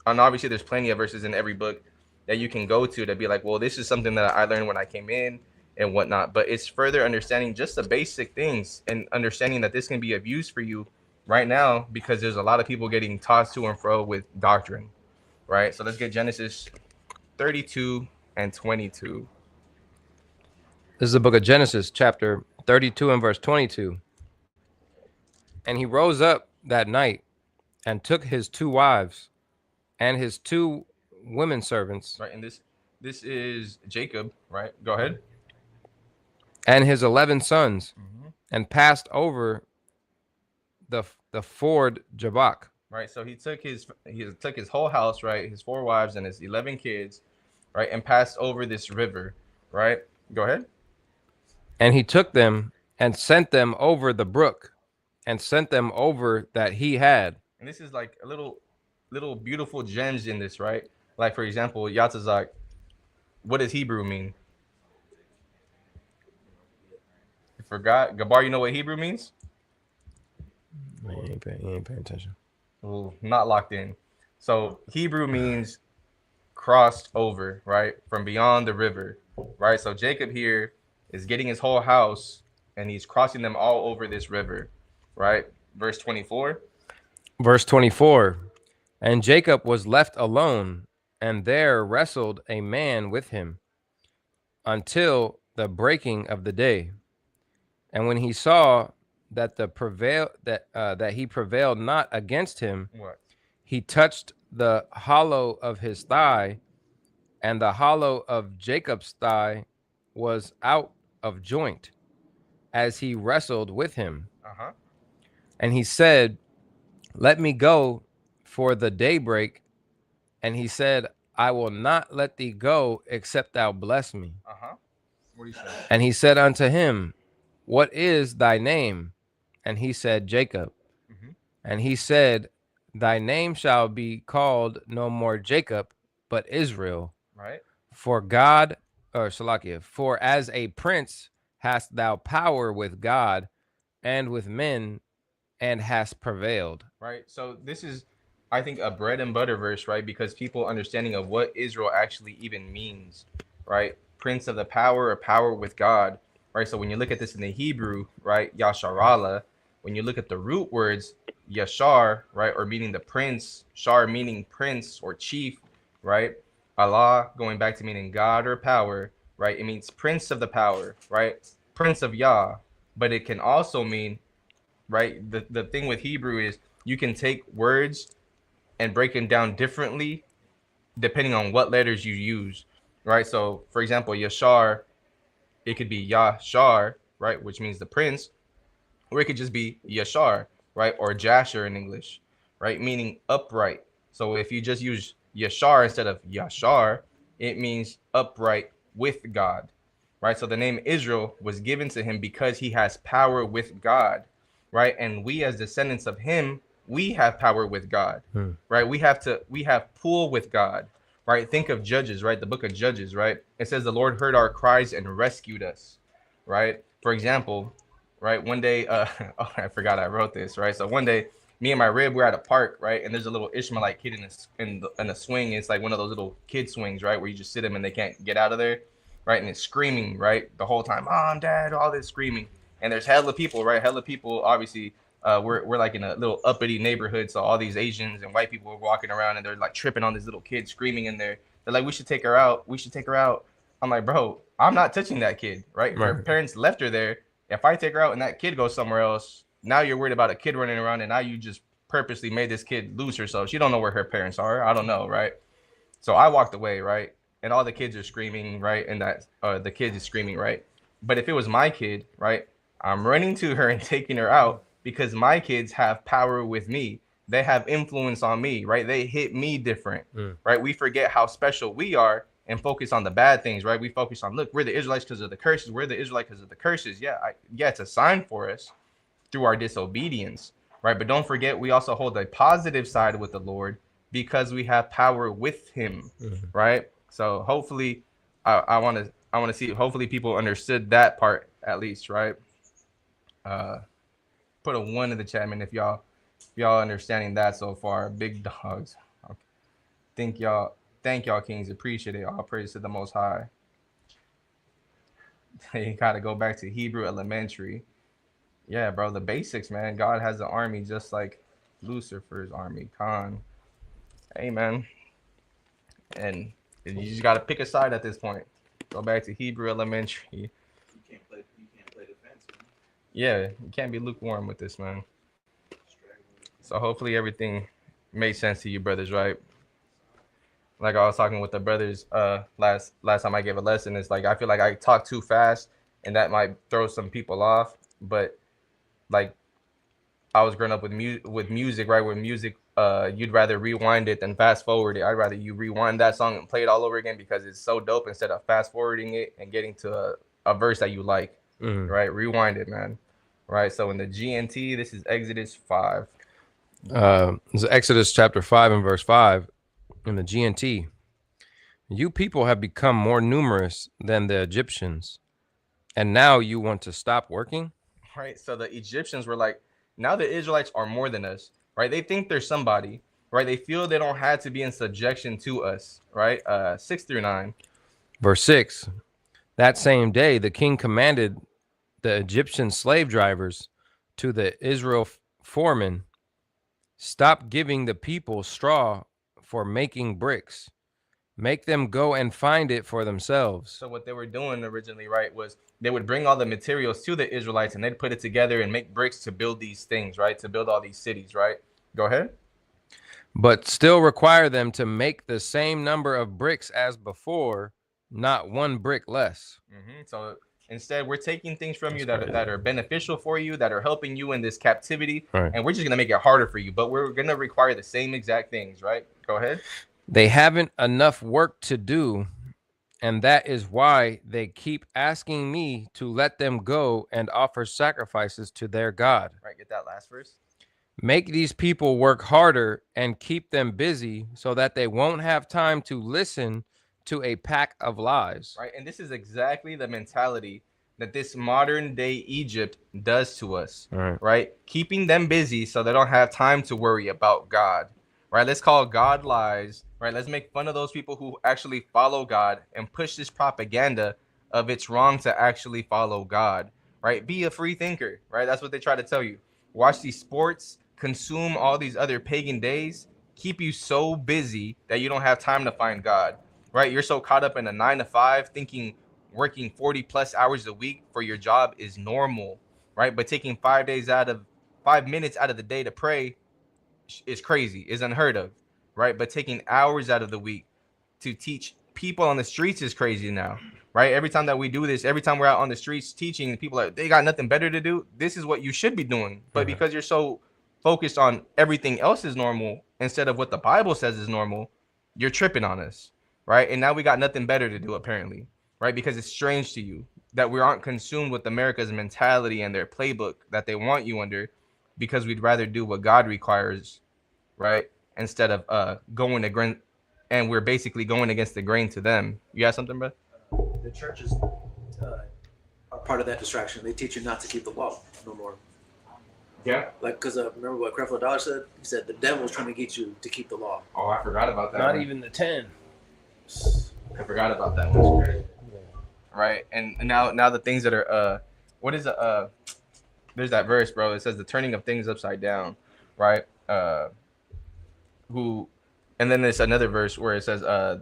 And obviously there's plenty of verses in every book that you can go to be like, well, this is something that I learned when I came in and whatnot. But it's further understanding just the basic things and understanding that this can be of use for you right now because there's a lot of people getting tossed to and fro with doctrine, right? So let's get Genesis 32 and 22. This is the book of Genesis, chapter 32 and verse 22. And he rose up that night and took his 2 wives and his 2 women servants, Right, and this is Jacob, right? Go ahead. and his 11 sons, Mm-hmm. and passed over the ford Jabbok. Right, so he took his whole house, right, his 4 wives and his 11 kids, right, and passed over this river, right? Go ahead. And he took them and sent them over the brook, and sent them over that he had. And this is like a little beautiful gems in this, right? Like for example, Yatazak, what does Hebrew mean? You forgot? Gabar, you know what Hebrew means? He ain't paying attention. Well, not locked in. So Hebrew means crossed over, right? From beyond the river, right? So Jacob here is getting his whole house and he's crossing them all over this river, right? Verse 24. Verse 24. And Jacob was left alone, and there wrestled a man with him until the breaking of the day. And when he saw that that he prevailed not against him, What? he touched the hollow of his thigh, and the hollow of Jacob's thigh was out of joint as he wrestled with him. Uh-huh. And he said, let me go, for the daybreak. And he said, I will not let thee go except thou bless me. Uh-huh. What do you say? And he said unto him, what is thy name? And he said, Jacob. Mm-hmm. And he said, thy name shall be called no more Jacob, but Israel. Right? For God, or Salakia, for as a prince hast thou power with God and with men, and hast prevailed. Right. So this is, I think, a bread and butter verse, right? Because people understanding of what Israel actually even means, right? Prince of the power or power with God, right? So when you look at this in the Hebrew, right, Yasharala, when you look at the root words, Yashar, right, or meaning the prince, Shar meaning prince or chief, right? Allah going back to meaning God or power, right? It means prince of the power, right? Prince of Yah, but it can also mean, right? The thing with Hebrew is you can take words and break them down differently depending on what letters you use, right? So, for example, Yashar, it could be Yashar, right, which means the prince, or it could just be Yashar, right, or Jasher in English, right, meaning upright. So if you just use Yashar instead of Yashar, it means upright with God, right? So the name Israel was given to him because he has power with God, right? And we as descendants of him, we have power with God, right? We have pool with God, right? Think of Judges, right? The book of Judges, right? It says the Lord heard our cries and rescued us, right? For example, right? One day, oh, I forgot I wrote this, right? So one day, me and my rib, we're at a park, right? And there's a little Ishmaelite kid in a swing. It's like one of those little kid swings, right? Where you just sit them and they can't get out of there, right? And it's screaming, right? The whole time, Mom, Dad, all this screaming. And there's hella people, right? Hella people, obviously. We're like in a little uppity neighborhood, so all these Asians and white people are walking around and they're like tripping on this little kid screaming in there. They're like, we should take her out. We should take her out. I'm like, bro, I'm not touching that kid, right? Her parents left her there. If I take her out and that kid goes somewhere else, now you're worried about a kid running around and now you just purposely made this kid lose herself. She don't know where her parents are. I don't know, right? So I walked away, right? And all the kids are screaming, right? And that the kid is screaming, right? But if it was my kid, right, I'm running to her and taking her out because my kids have power with me. They have influence on me, right? They hit me different, right? We forget how special we are and focus on the bad things, right? We focus on, look, we're the Israelites because of the curses. We're the Israelites because of the curses. Yeah, it's a sign for us through our disobedience, right? But don't forget, we also hold a positive side with the Lord because we have power with him, right? So hopefully, I want to see, hopefully people understood that part at least, right? Put a 1 in the chat, man, if y'all understanding that so far. Big dogs. Okay. Thank y'all, kings. Appreciate it. All praise to the Most High. You gotta go back to Hebrew elementary. Yeah, bro, the basics, man. God has an army just like Lucifer's army, Khan. Hey, man, and you just got to pick a side at this point. Go back to Hebrew elementary. You can't play defense, man. Yeah, you can't be lukewarm with this, man. Straggling. So hopefully everything made sense to you, brothers, right? Like I was talking with the brothers last time I gave a lesson. It's like I feel like I talk too fast, and that might throw some people off. But like I was growing up with music, right? With music, you'd rather rewind it than fast forward it. I'd rather you rewind that song and play it all over again because it's so dope instead of fast forwarding it and getting to a verse that you like, right? Rewind it, man. Right. So in the GNT, this is Exodus 5. It's Exodus chapter 5 and verse 5 in the GNT. You people have become more numerous than the Egyptians, and now you want to stop working? Right. So the Egyptians were like, now the Israelites are more than us, right? They think they're somebody, right? They feel they don't have to be in subjection to us, right? 6 through 9. Verse 6. That same day, the king commanded the Egyptian slave drivers to the Israel foremen, stop giving the people straw for making bricks. Make them go and find it for themselves. So what they were doing originally, right, was they would bring all the materials to the Israelites and they'd put it together and make bricks to build these things, right? To build all these cities, right? Go ahead. But still require them to make the same number of bricks as before, not one brick less. So instead, we're taking things from you that are beneficial for you, that are helping you in this captivity, Right. and we're just going to make it harder for you, but we're going to require the same exact things, right? Go ahead. They haven't enough work to do, and that is why they keep asking me to let them go and offer sacrifices to their God. Right, get that last verse. Make these people work harder and keep them busy so that they won't have time to listen to a pack of lies. Right, and this is exactly the mentality that this modern day Egypt does to us, right? Keeping them busy so they don't have time to worry about God, right? Let's call God lies, right? Let's make fun of those people who actually follow God and push this propaganda of it's wrong to actually follow God, right? Be a free thinker, right? That's what they try to tell you. Watch these sports, consume all these other pagan days, keep you so busy that you don't have time to find God, right? You're so caught up in a 9 to 5 thinking working 40 plus hours a week for your job is normal, right? But taking 5 minutes out of the day to pray is crazy, is unheard of, right? But taking hours out of the week to teach people on the streets is crazy now, right? Every time that we do this, every time we're out on the streets teaching, people are, they got nothing better to do. This is what you should be doing. But because you're so focused on everything else is normal instead of what the Bible says is normal, you're tripping on us, right? And now we got nothing better to do, apparently, right? Because it's strange to you that we aren't consumed with America's mentality and their playbook that they want you under, because we'd rather do what God requires, right? Instead of going against, and we're basically going against the grain to them. You got something, bro? The churches are part of that distraction. They teach you not to keep the law no more. Yeah. Like, because remember what Creflo Dollar said? He said the devil's trying to get you to keep the law. Oh, I forgot about that. Not even the 10. I forgot about that one. Right, and now the things that are what is there's that verse, bro. It says the turning of things upside down, right? Who, and then there's another verse where it says that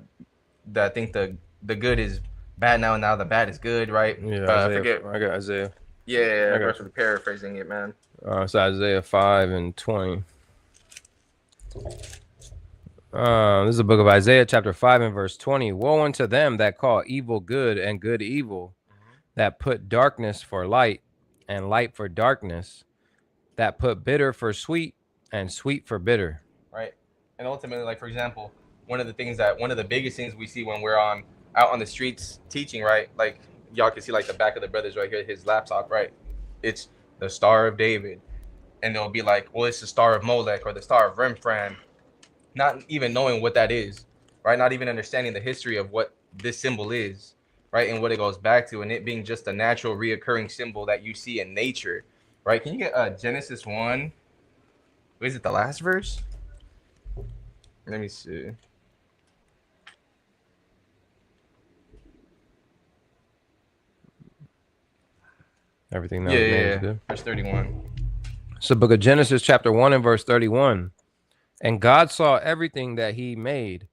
I think the good is bad now, and now the bad is good, right? Yeah, I forget. I got Isaiah. Yeah, I got I'm paraphrasing it, man. It's Isaiah 5 and 20. This is the book of Isaiah, chapter 5 and verse 20. Woe unto them that call evil good and good evil, that put darkness for light and light for darkness, that put bitter for sweet and sweet for bitter. Right, and ultimately, like for example, one of the biggest things we see when we're out on the streets teaching, right? Like y'all can see like the back of the brothers right here, his laptop, right? It's the Star of David, and they'll be like, well, it's the Star of Molech or the Star of Rembrandt, not even knowing what that is, right? Not even understanding the history of what this symbol is, right? And what it goes back to, and it being just a natural reoccurring symbol that you see in nature, right? Can you get Genesis 1? Is it the last verse? Let me see. Everything that was made is good. Verse 31. So book of Genesis chapter 1 and verse 31. And God saw everything that he made,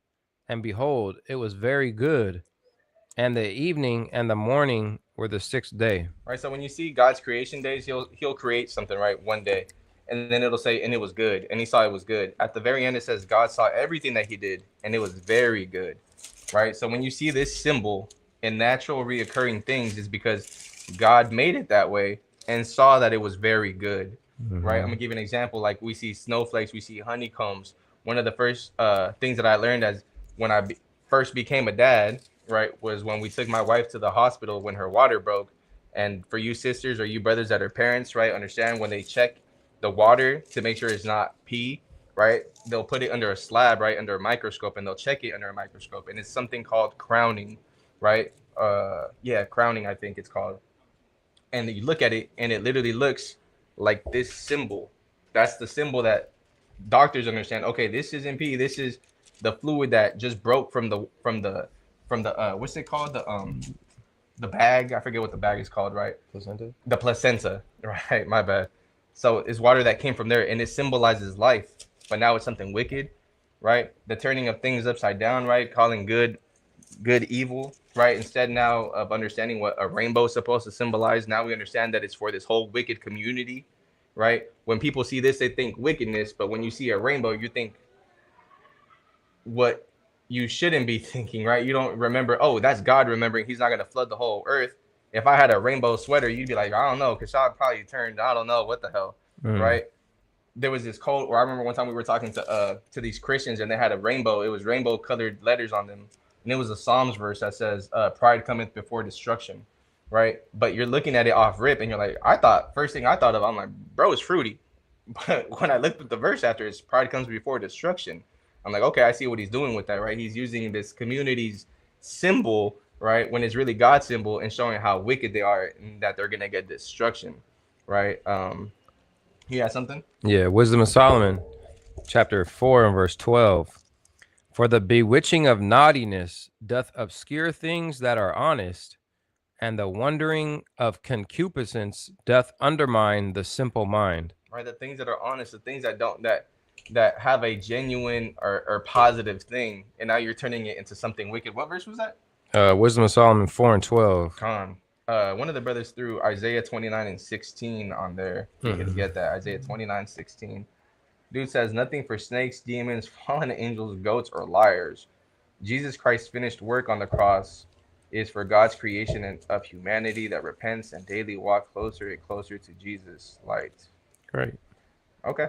and behold, it was very good. And the evening and the morning were the sixth day. Right. So when you see God's creation days, he'll create something, right, one day. And then it'll say, and it was good. And he saw it was good. At the very end, it says God saw everything that he did, and it was very good. Right. So when you see this symbol in natural reoccurring things, is because God made it that way and saw that it was very good. Right. I'm gonna give you an example. Like we see snowflakes, we see honeycombs. One of the first things that I learned as when I first became a dad, right, was when we took my wife to the hospital when her water broke. And for you sisters or you brothers that are parents, right, understand when they check the water to make sure it's not pee, right, they'll put it under a slab, right, under a microscope, and they'll check it under a microscope. And it's something called crowning, right? Crowning, I think it's called. And you look at it, and it literally looks like this symbol. That's the symbol that doctors understand. Okay, this isn't pee. This is the fluid that just broke from the what's it called, the bag. I forget what the bag is called, right? Placenta. The placenta, right? My bad. So it's water that came from there, and it symbolizes life. But now it's something wicked, right? The turning of things upside down, right? Calling good evil, right? Instead now of understanding what a rainbow is supposed to symbolize, now we understand that it's for this whole wicked community, right? When people see this, they think wickedness, but when you see a rainbow, you think what you shouldn't be thinking, right? You don't remember, oh, that's God remembering he's not going to flood the whole earth. If I had a rainbow sweater, you'd be like, I don't know, because I probably turned, I don't know, what the hell, right? There was this quote where I remember one time we were talking to these Christians, and they had a rainbow. It was rainbow colored letters on them. And it was a Psalms verse that says, pride cometh before destruction, right? But you're looking at it off rip, and you're like, first thing I thought of, I'm like, bro, it's fruity. But when I looked at the verse after, it's pride comes before destruction. I'm like, okay, I see what he's doing with that, right? He's using this community's symbol, right, when it's really God's symbol, and showing how wicked they are and that they're going to get destruction, right? You got something? Yeah, Wisdom of Solomon, chapter 4 and verse 12. For the bewitching of naughtiness doth obscure things that are honest, and the wondering of concupiscence doth undermine the simple mind. Right, the things that are honest, the things that don't that have a genuine or positive thing, and now you're turning it into something wicked. What verse was that? Wisdom of Solomon 4 and 12. One of the brothers threw Isaiah 29 and 16 on there. You can get that. Isaiah 29, 16. Dude says, nothing for snakes, demons, fallen angels, goats, or liars. Jesus Christ's finished work on the cross is for God's creation and of humanity that repents and daily walk closer and closer to Jesus' light. Great. Okay.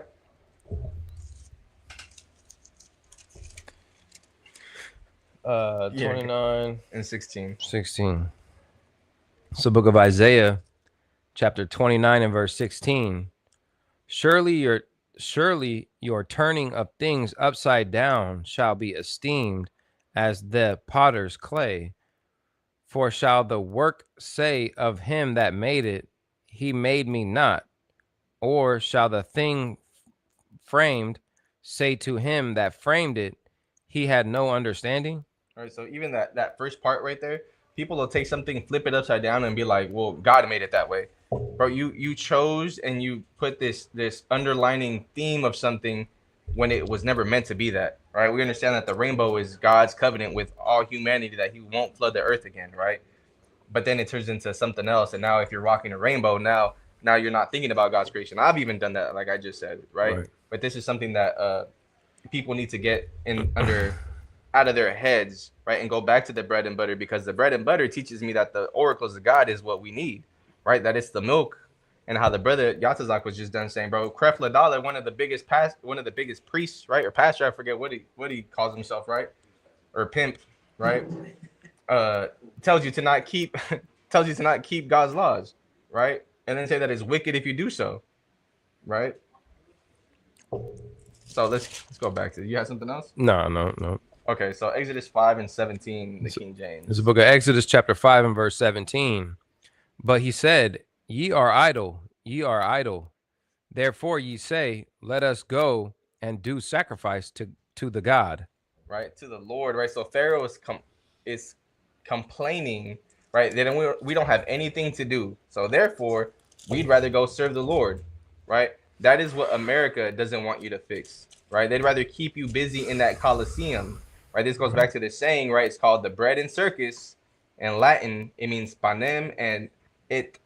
Uh, 29 and 16. So book of Isaiah, chapter 29 and verse 16. Surely your turning of things upside down shall be esteemed as the potter's clay. For shall the work say of him that made it, he made me not? Or shall the thing framed say to him that framed it, he had no understanding? All right, so even that first part right there, people will take something, flip it upside down, and be like, well, God made it that way. Bro, you chose and you put this underlining theme of something when it was never meant to be that, right? We understand that the rainbow is God's covenant with all humanity, that he won't flood the earth again, right? But then it turns into something else, and now if you're rocking a rainbow, now you're not thinking about God's creation. I've even done that, like I just said, right? But this is something that people need to get out of their heads, right? And go back to the bread and butter, because the bread and butter teaches me that the oracles of God is what we need, right? That it's the milk. And how the brother Yatazak was just done saying, bro, Kref Ladala, one of the biggest priests, right? Or pastor, I forget what he calls himself, right? Or pimp, right? Tells you to not keep God's laws, right? And then say that it's wicked if you do so, right? So let's go back to it. You have something else? No. Okay, so Exodus 5 and 17, the King James. It's the book of Exodus, chapter 5 and verse 17. But he said, ye are idle. Therefore ye say, let us go and do sacrifice to the God. Right, to the Lord, right? So Pharaoh is complaining, right? That we don't have anything to do. So therefore, we'd rather go serve the Lord, right? That is what America doesn't want you to fix, right? They'd rather keep you busy in that Colosseum, right? This goes back to the saying, right? It's called the bread and circus. In Latin, it means panem and it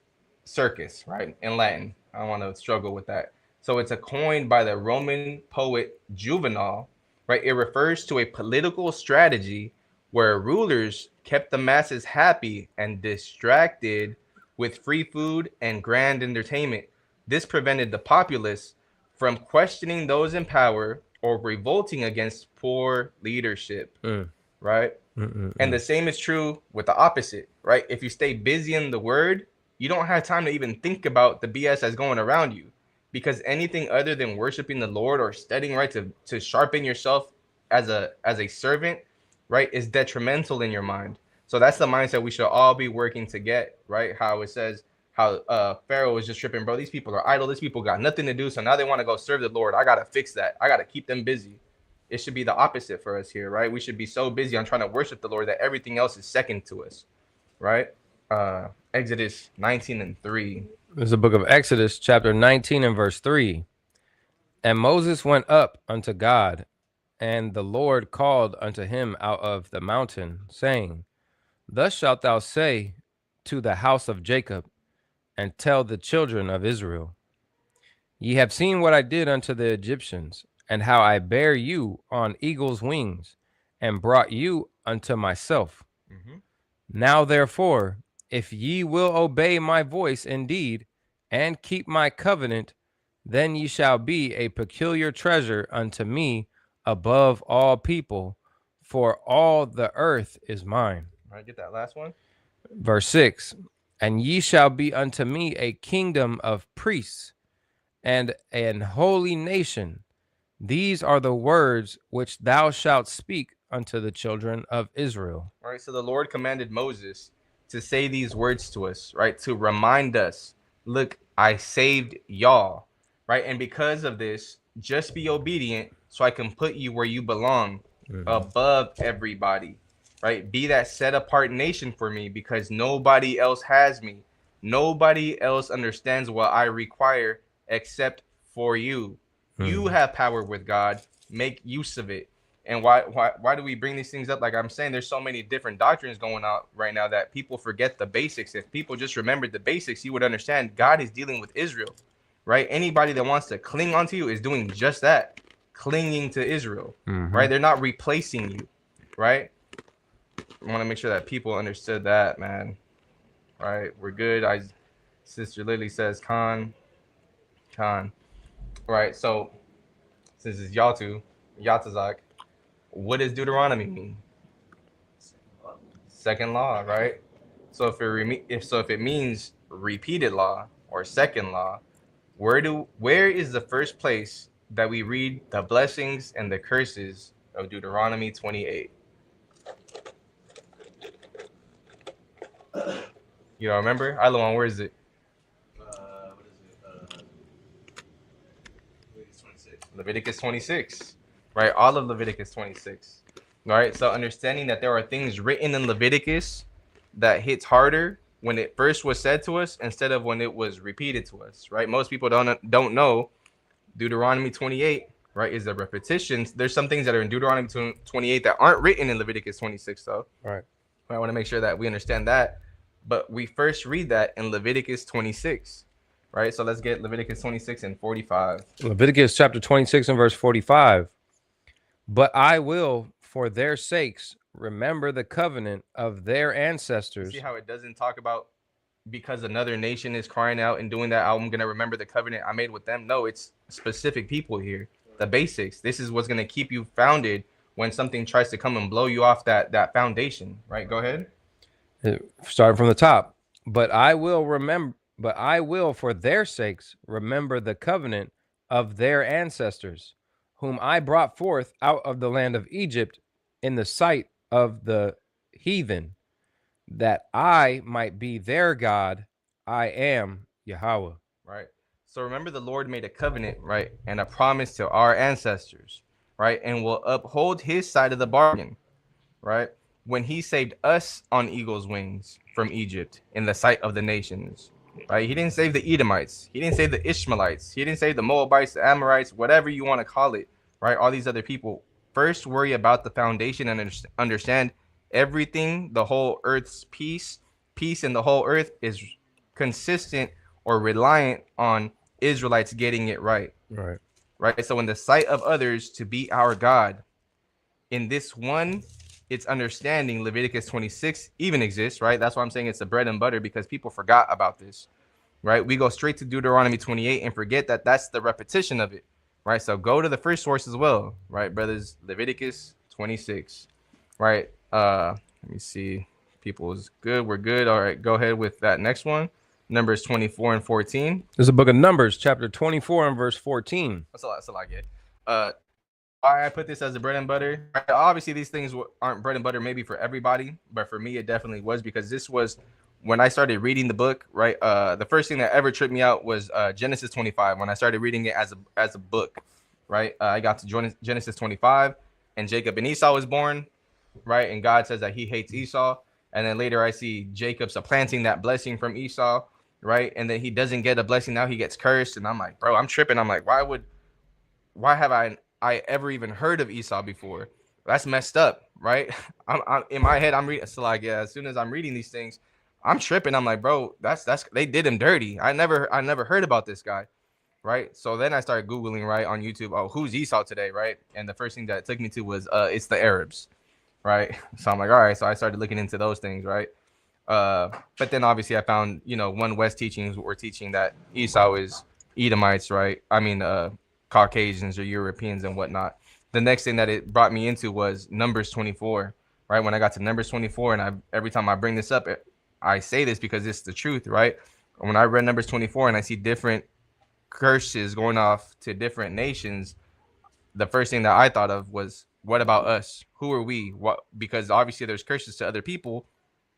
circus, right? In Latin. I don't want to struggle with that. So it's a coin by the Roman poet Juvenal, right? It refers to a political strategy where rulers kept the masses happy and distracted with free food and grand entertainment. This prevented the populace from questioning those in power or revolting against poor leadership, right? And the same is true with the opposite, right? If you stay busy in the word, you don't have time to even think about the BS that's going around you, because anything other than worshiping the Lord or studying, right, to sharpen yourself as a servant, right, is detrimental in your mind. So that's the mindset we should all be working to get, right? How it says how Pharaoh was just tripping, bro. These people are idle. These people got nothing to do, so now they want to go serve the Lord. I gotta fix that. I gotta keep them busy. It should be the opposite for us here, right? We should be so busy on trying to worship the Lord that everything else is second to us, right? Exodus 19:3. This is the book of Exodus, chapter 19 and verse 3. And Moses went up unto God, and the Lord called unto him out of the mountain, saying, Thus shalt thou say to the house of Jacob, and tell the children of Israel, Ye have seen what I did unto the Egyptians, and how I bare you on eagle's wings, and brought you unto myself. Now therefore, if ye will obey my voice indeed, and keep my covenant, then ye shall be a peculiar treasure unto me above all people, for all the earth is mine. All right, get that last one. Verse 6, and ye shall be unto me a kingdom of priests and an holy nation. These are the words which thou shalt speak unto the children of Israel. All right, so the Lord commanded Moses to say these words to us, right? To remind us, look, I saved y'all, right? And because of this, just be obedient so I can put you where you belong, above everybody, right? Be that set apart nation for me, because nobody else has me. Nobody else understands what I require except for you. You have power with God. Make use of it. And why do we bring these things up? Like I'm saying, there's so many different doctrines going on right now that people forget the basics. If people just remembered the basics, you would understand God is dealing with Israel, right? Anybody that wants to cling onto you is doing just that, clinging to Israel, right? They're not replacing you, right? I want to make sure that people understood that, man. All right, we're good. Sister Lily says, Khan. All right, so since it's Yatazak, what does Deuteronomy mean? Second law, right? So if it means repeated law or second law, where is the first place that we read the blessings and the curses of Deuteronomy 28? You don't remember? Ilon, where is it? What is it? Leviticus 26. Leviticus 26, right? All of Leviticus 26, right? So understanding that there are things written in Leviticus that hits harder when it first was said to us instead of when it was repeated to us, right? Most people don't know Deuteronomy 28, right, is a repetition. There's some things that are in Deuteronomy 28 that aren't written in Leviticus 26, though. Right. I want to make sure that we understand that. But we first read that in Leviticus 26, right? So let's get Leviticus 26 and 45. Leviticus chapter 26 and verse 45. But I will, for their sakes, remember the covenant of their ancestors. See how it doesn't talk about because another nation is crying out and doing that, I'm going to remember the covenant I made with them. No, it's specific people here. The basics. This is what's going to keep you founded when something tries to come and blow you off that foundation, right? Go ahead. Starting from the top. But I will, for their sakes, remember the covenant of their ancestors, whom I brought forth out of the land of Egypt in the sight of the heathen, that I might be their God. I am Yahweh. Right. So remember, the Lord made a covenant, right, and a promise to our ancestors, right, and will uphold his side of the bargain, right, when he saved us on eagle's wings from Egypt in the sight of the nations, right? He didn't save the Edomites. He didn't save the Ishmaelites. He didn't save the Moabites, the Amorites, whatever you want to call it, right? All these other people. First, worry about the foundation and understand everything, the whole earth's peace in the whole earth is consistent or reliant on Israelites getting it right. Right. Right. So in the sight of others to be our God, in this one, it's understanding Leviticus 26 even exists, right? That's why I'm saying it's the bread and butter, because people forgot about this, right? We go straight to Deuteronomy 28 and forget that that's the repetition of it, right? So go to the first source as well, right, brothers? Leviticus 26, right? Let me see. People is good. We're good. All right, go ahead with that next one. Numbers 24 and 14. There's a book of Numbers, chapter 24 and verse 14. That's a lot, yeah. Why I put this as a bread and butter. Obviously, these things aren't bread and butter maybe for everybody, but for me, it definitely was, because this was when I started reading the book, right? The first thing that ever tripped me out was Genesis 25. When I started reading it as a book, right? I got to Genesis 25, and Jacob and Esau was born, right? And God says that he hates Esau. And then later I see Jacob supplanting that blessing from Esau, right? And then he doesn't get a blessing. Now he gets cursed. And I'm like, bro, I'm tripping. I'm like, why have I ever even heard of Esau before? That's messed up, right? I'm in my head, I'm reading. So like, yeah, as soon as I'm reading these things, I'm tripping. I'm like, bro, that's they did him dirty. I never heard about this guy, right? So then I started Googling, right, on YouTube. Oh, who's Esau today, right? And the first thing that it took me to was it's the Arabs, right? So I'm like, all right. So I started looking into those things, right? But then obviously I found, One West teachings were teaching that Esau is Edomites, right? I mean, Caucasians or Europeans and whatnot. The next thing that it brought me into was Numbers 24, right? When I got to Numbers 24, and every time I bring this up, I say this because it's the truth, right? When I read Numbers 24 and I see different curses going off to different nations, the first thing that I thought of was, what about us? Who are we? What? Because obviously there's curses to other people.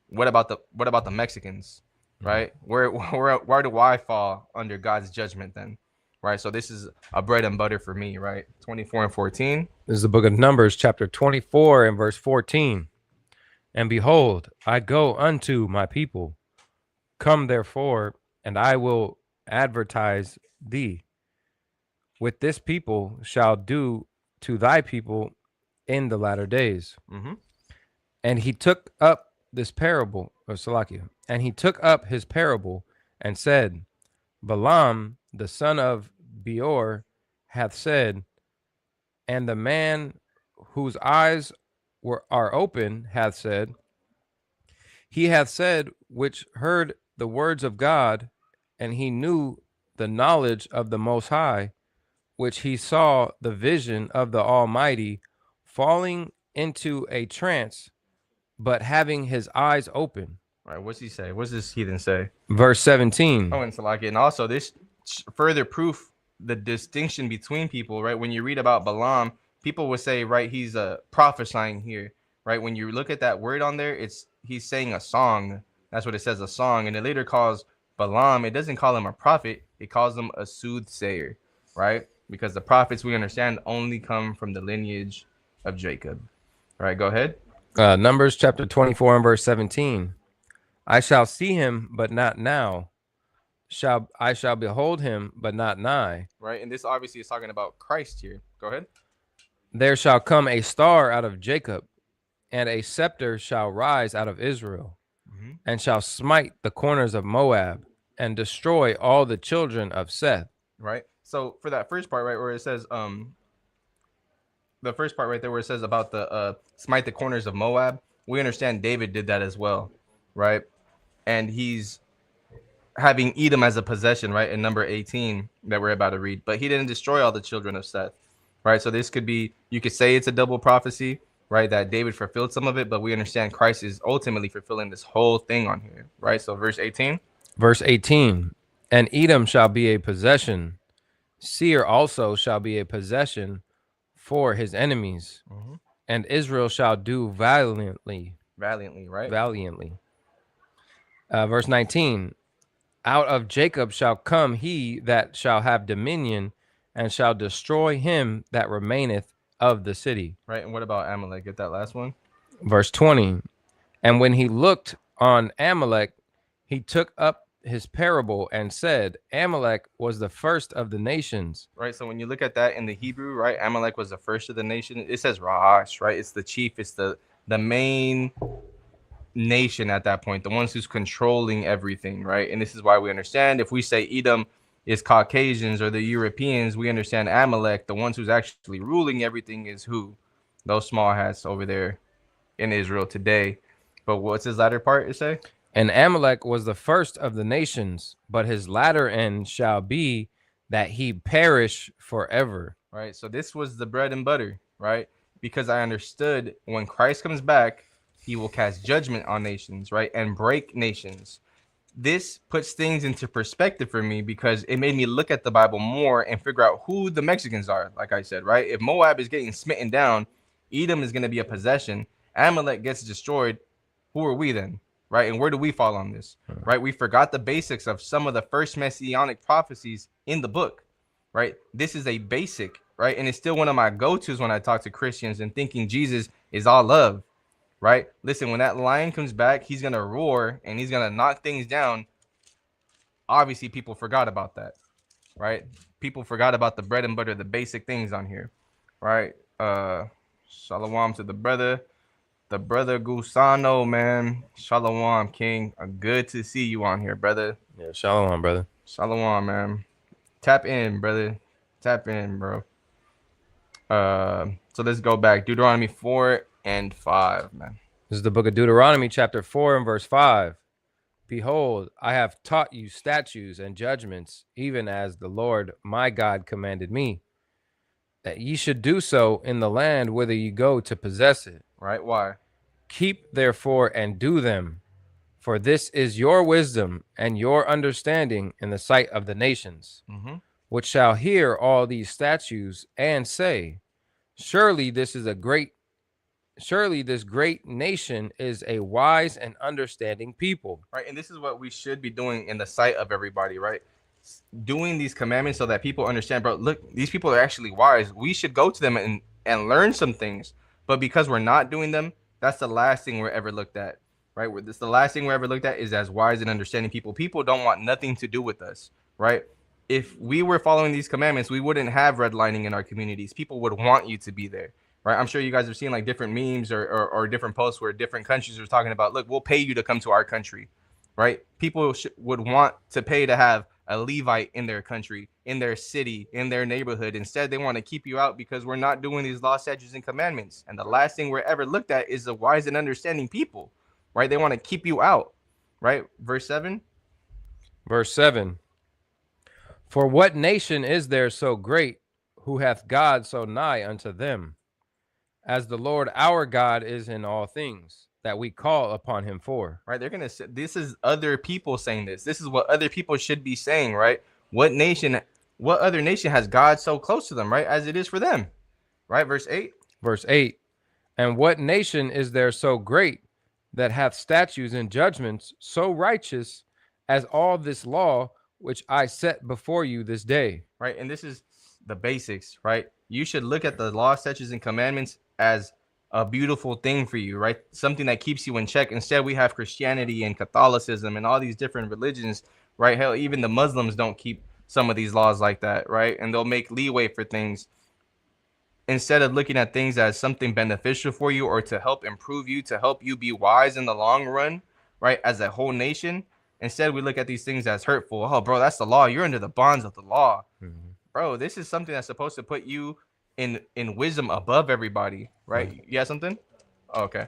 What about the Mexicans, right? Where do I fall under God's judgment then? Right. So this is a bread and butter for me, right? 24 and 14. This is the book of Numbers, chapter 24 and verse 14. And behold, I go unto my people. Come therefore, and I will advertise thee. With this people shall do to thy people in the latter days. Mm-hmm. And he took up this parable, or Salakia, and he took up his parable and said, Balaam, the son of Beor, hath said, and the man whose eyes are open hath said, he hath said, which heard the words of God, and he knew the knowledge of the Most High, which he saw the vision of the Almighty, falling into a trance, but having his eyes open. Right. What's he say? What's this heathen say? Verse 17. Oh, and Salakia. And also this further proof the distinction between people, right? When you read about Balaam, people would say, right, he's prophesying here, right? When you look at that word on there, he's saying a song. That's what it says, a song. And it later calls Balaam, it doesn't call him a prophet, it calls him a soothsayer, right? Because the prophets, we understand, only come from the lineage of Jacob. All right, go ahead. Numbers chapter 24 and verse 17. I shall see him, but not now. I shall behold him, but not nigh. Right, and this obviously is talking about Christ here. Go ahead. There shall come a star out of Jacob, and a scepter shall rise out of Israel, and shall smite the corners of Moab, and destroy all the children of Seth. Right. So for that first part, right, where it says, the first part right there where it says about the smite the corners of Moab, we understand David did that as well, right? And he's having Edom as a possession, right, in number 18 that we're about to read. But he didn't destroy all the children of Seth, right? So this could be, you could say it's a double prophecy, right, that David fulfilled some of it, but we understand Christ is ultimately fulfilling this whole thing on here, right? So verse 18. Verse 18, and Edom shall be a possession. Seir also shall be a possession for his enemies. And Israel shall do valiantly. Valiantly, right? Valiantly. Verse 19, out of Jacob shall come he that shall have dominion, and shall destroy him that remaineth of the city. Right, and what about Amalek? Get that last one. Verse 20, and when he looked on Amalek, he took up his parable and said, Amalek was the first of the nations. Right. So when you look at that in the Hebrew, right, Amalek was the first of the nation. It says Rahash, right? It's the chief. It's the main nation at that point, the ones who's controlling everything, right? And this is why we understand if we say Edom is Caucasians or the Europeans, we understand Amalek, the ones who's actually ruling everything, is who? Those small hats over there in Israel today. But what's his latter part, it say? And Amalek was the first of the nations, but his latter end shall be that he perish forever. Right. So this was the bread and butter, right? Because I understood when Christ comes back, he will cast judgment on nations, right? And break nations. This puts things into perspective for me because it made me look at the Bible more and figure out who the Mexicans are. Like I said, right? If Moab is getting smitten down, Edom is going to be a possession. Amalek gets destroyed. Who are we then? Right? And where do we fall on this? Right? We forgot the basics of some of the first messianic prophecies in the book. Right? This is a basic, right? And it's still one of my go-tos when I talk to Christians and thinking Jesus is all love. Right? Listen, when that lion comes back, he's going to roar and he's going to knock things down. Obviously, people forgot about that. Right? People forgot about the bread and butter, the basic things on here. Right? Shalom to the brother Gusano, man. Shalom, King. Good to see you on here, brother. Yeah, shalom, brother. Shalom, man. Tap in, brother. Tap in, bro. So let's go back. Deuteronomy 4 and 5, man. This is the book of Deuteronomy, chapter 4 and verse 5. Behold, I have taught you statutes and judgments, even as the Lord my God commanded me, that ye should do so in the land whither ye go to possess it. Right? Why? Keep therefore and do them, for this is your wisdom and your understanding in the sight of the nations, which shall hear all these statutes and say, surely this great nation is a wise and understanding people. Right? And this is what we should be doing in the sight of everybody, right? Doing these commandments so that people understand, bro, look, these people are actually wise. We should go to them and learn some things. But because we're not doing them, that's the last thing we're ever looked at, right? This the last thing we're ever looked at is as wise and understanding people. People don't want nothing to do with us, right? If we were following these commandments, we wouldn't have redlining in our communities. People would want you to be there, right? I'm sure you guys have seen like different memes or different posts where different countries are talking about, look, we'll pay you to come to our country, right? People would want to pay to have a Levite in their country, in their city, in their neighborhood. Instead, they want to keep you out because we're not doing these law, statutes, and commandments. And the last thing we're ever looked at is the wise and understanding people, right? They want to keep you out, right? Verse 7. Verse 7. For what nation is there so great, who hath God so nigh unto them, as the Lord our God is in all things that we call upon him for? Right? They're going to say, this is other people saying this. This is what other people should be saying, right? What other nation has God so close to them, right? As it is for them, right? Verse 8. Verse 8. And what nation is there so great that hath statutes and judgments so righteous as all this law which I set before you this day? Right? And this is the basics, right? You should look at the law, statutes, and commandments as a beautiful thing for you, right? Something that keeps you in check. Instead, we have Christianity and Catholicism and all these different religions, right? Hell, even the Muslims don't keep some of these laws like that, right? And they'll make leeway for things instead of looking at things as something beneficial for you or to help improve you, to help you be wise in the long run, right? As a whole nation. Instead, we look at these things as hurtful. Oh, bro, that's the law. You're under the bonds of the law. Bro, this is something that's supposed to put you in wisdom above everybody, right? You have something? Okay.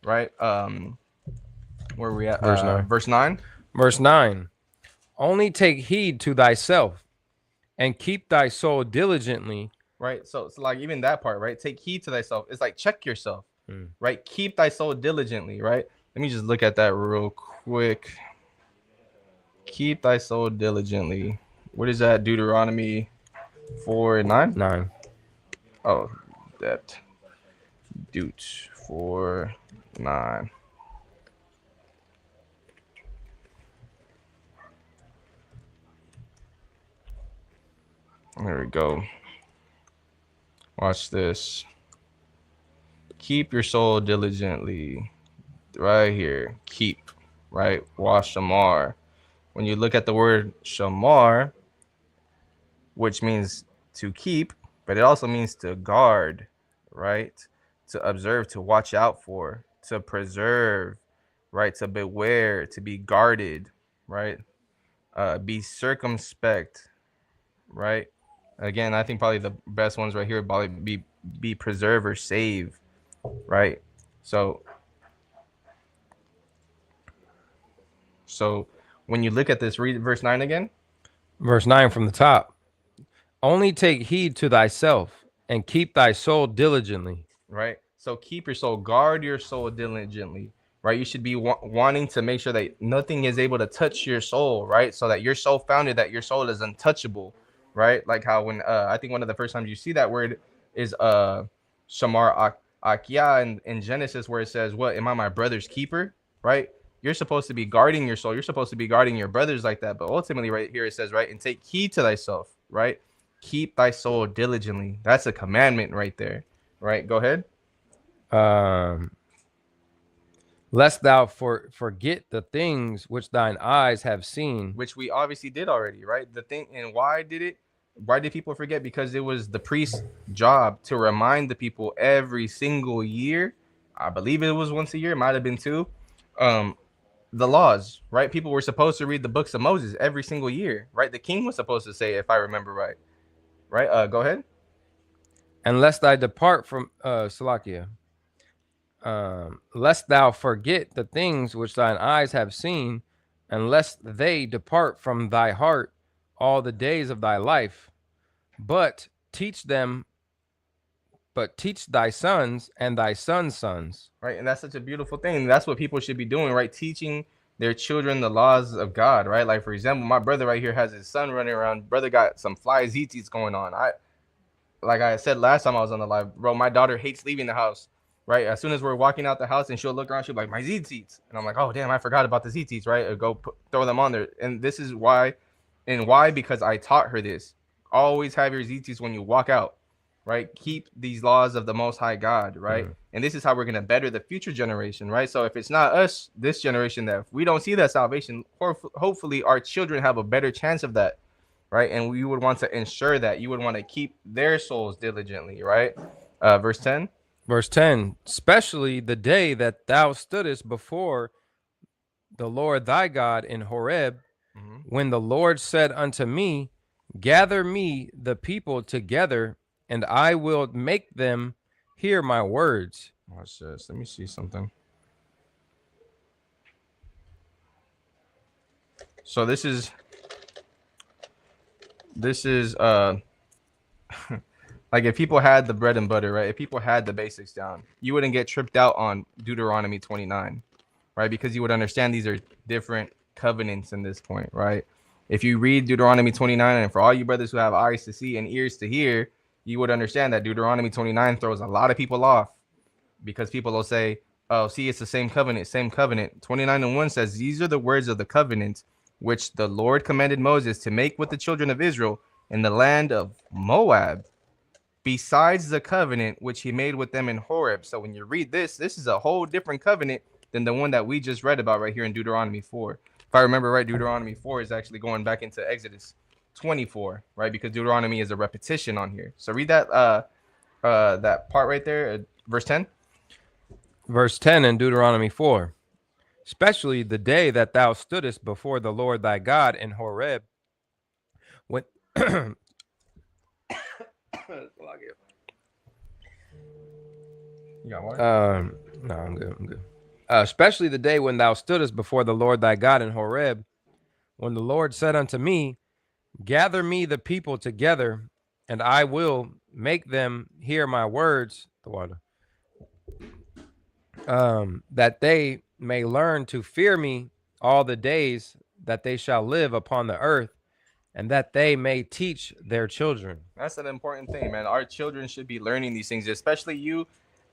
Right. Where are we at? Verse 9. Verse 9. Verse 9. Only take heed to thyself and keep thy soul diligently. Right. So like even that part, right? Take heed to thyself. It's like check yourself, right? Keep thy soul diligently, right? Let me just look at that real quick. Keep thy soul diligently. What is that? Deuteronomy 4 and 9? 9. Oh, that Deut 4, 9. There we go. Watch this. Keep your soul diligently. Right here. Keep. Right? Wash shamar. when you look at the word shamar, which means to keep, but it also means to guard, right? To observe, to watch out for, to preserve, right? To beware, to be guarded, right? Be circumspect, right? Again, I think probably the best ones right here probably be preserve or save, right? So when you look at this, read verse 9 again. Verse 9 from the top. Only take heed to thyself and keep thy soul diligently. Right. So keep your soul, guard your soul diligently, right? You should be wanting to make sure that nothing is able to touch your soul, right? So that you're so founded that your soul is untouchable, right? Like how when I think one of the first times you see that word is shamar akia in Genesis, where it says, "What am I, my brother's keeper?" Right? You're supposed to be guarding your soul. You're supposed to be guarding your brothers like that. But ultimately, right here it says, right, and take heed to thyself, right? Keep thy soul diligently. That's a commandment right there, right? Go ahead. Lest thou forget the things which thine eyes have seen. Which we obviously did already, right? The thing, and why did people forget? Because it was the priest's job to remind the people every single year. I believe it was once a year, it might have been two. The laws, right? People were supposed to read the books of Moses every single year, right? The king was supposed to say, if I remember right. Go ahead. And lest I depart from Salakia. Lest thou forget the things which thine eyes have seen, and lest they depart from thy heart all the days of thy life, but teach thy sons and thy sons' sons. Right, and that's such a beautiful thing. That's what people should be doing, right? Teaching their children the laws of God, right? Like, for example, my brother right here has his son running around. Brother got some fly zits going on. Like I said last time I was on the live, bro, my daughter hates leaving the house. Right, as soon as we're walking out the house and she'll look around, she'll be like, my zits. And I'm like, oh, damn, I forgot about the zits, right? Or go throw them on there. And this is why. And why? Because I taught her this. Always have your zits when you walk out, right? Keep these laws of the Most High God, right? And this is how we're going to better the future generation, right? So if it's not us, this generation, that if we don't see that salvation, hopefully our children have a better chance of that, right? And we would want to ensure that you would want to keep their souls diligently, right? Verse 10. Verse 10, especially the day that thou stoodest before the Lord thy God in Horeb, when the Lord said unto me, gather me the people together, and I will make them hear my words. Watch this. Let me see something. So this is like if people had the bread and butter, right? If people had the basics down, you wouldn't get tripped out on Deuteronomy 29, right? Because you would understand these are different covenants in this point, right? If you read Deuteronomy 29, and for all you brothers who have eyes to see and ears to hear, you would understand that Deuteronomy 29 throws a lot of people off, because people will say, oh, see, it's the same covenant, same covenant. 29:1 says, these are the words of the covenant which the Lord commanded Moses to make with the children of Israel in the land of Moab, besides the covenant which he made with them in Horeb. So when you read this, this is a whole different covenant than the one that we just read about right here in Deuteronomy 4. If I remember right, Deuteronomy 4 is actually going back into Exodus 24, right? Because Deuteronomy is a repetition on here. So read that that part right there, verse 10. Verse 10 in Deuteronomy 4. Especially the day that thou stoodest before the Lord thy God in Horeb, when You got water? No, I'm good. Especially the day when thou stoodest before the Lord thy God in Horeb, when the Lord said unto me, gather me the people together, and I will make them hear my words, the water, that they may learn to fear me all the days that they shall live upon the earth, and that they may teach their children. That's an important thing, man. Our children should be learning these things, especially you,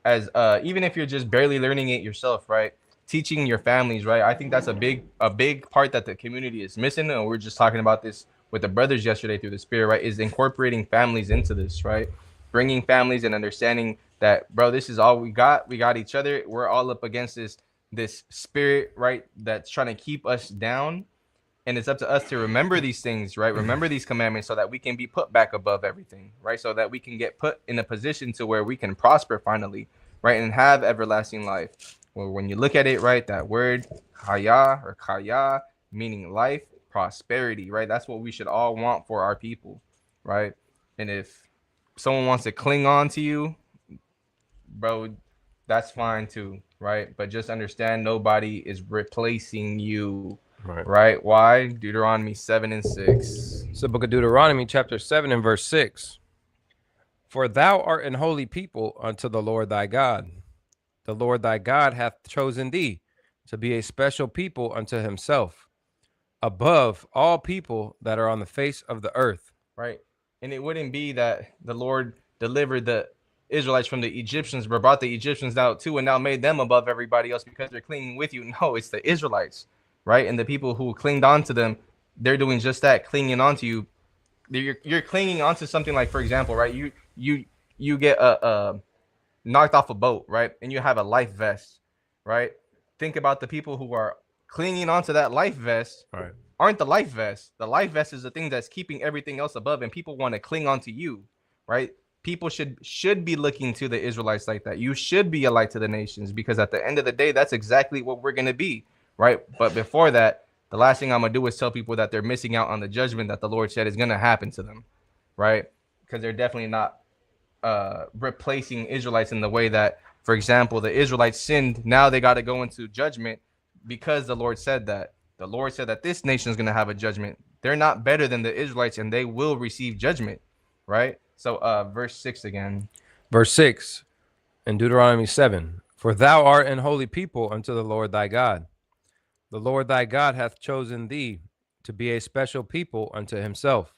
as even if you're just barely learning it yourself, right? Teaching your families, right? I think that's a big part that the community is missing, and we're just talking about this with the brothers yesterday through the Spirit, right? Is incorporating families into this, right? Bringing families and understanding that, bro, this is all we got. We got each other. We're all up against this spirit, right? That's trying to keep us down. And it's up to us to remember these things, right? Remember these commandments so that we can be put back above everything, right? So that we can get put in a position to where we can prosper finally, right? And have everlasting life. Well, when you look at it, right, that word haya or kaya, meaning life, prosperity, right? That's what we should all want for our people, right? And if someone wants to cling on to you, bro, that's fine too, right? But just understand nobody is replacing you. Right. Why? Deuteronomy 7 and 6. It's the book of Deuteronomy, chapter 7 and verse 6. For thou art an holy people unto the Lord thy God. The Lord thy God hath chosen thee to be a special people unto himself, above all people that are on the face of the earth. Right. And it wouldn't be that the Lord delivered the Israelites from the Egyptians, but brought the Egyptians out too, and now made them above everybody else because they're clinging with you. No, it's the Israelites. Right, and the people who clinged on to them, they're doing just that, clinging on to you. You're clinging onto something like, for example, right? You get knocked off a boat, right? And you have a life vest, right? Think about the people who are clinging onto that life vest. Right. Aren't the life vest? The life vest is the thing that's keeping everything else above, and people want to cling onto you, right? People should be looking to the Israelites like that. You should be a light to the nations, because at the end of the day, that's exactly what we're gonna be. Right. But before that, the last thing I'm going to do is tell people that they're missing out on the judgment that the Lord said is going to happen to them. Right. Because they're definitely not replacing Israelites in the way that, for example, the Israelites sinned. Now they got to go into judgment because the Lord said that. The Lord said that this nation is going to have a judgment. They're not better than the Israelites, and they will receive judgment. Right. So verse 6 again. Verse 6 in Deuteronomy 7. For thou art an holy people unto the Lord thy God. The Lord thy God hath chosen thee to be a special people unto himself,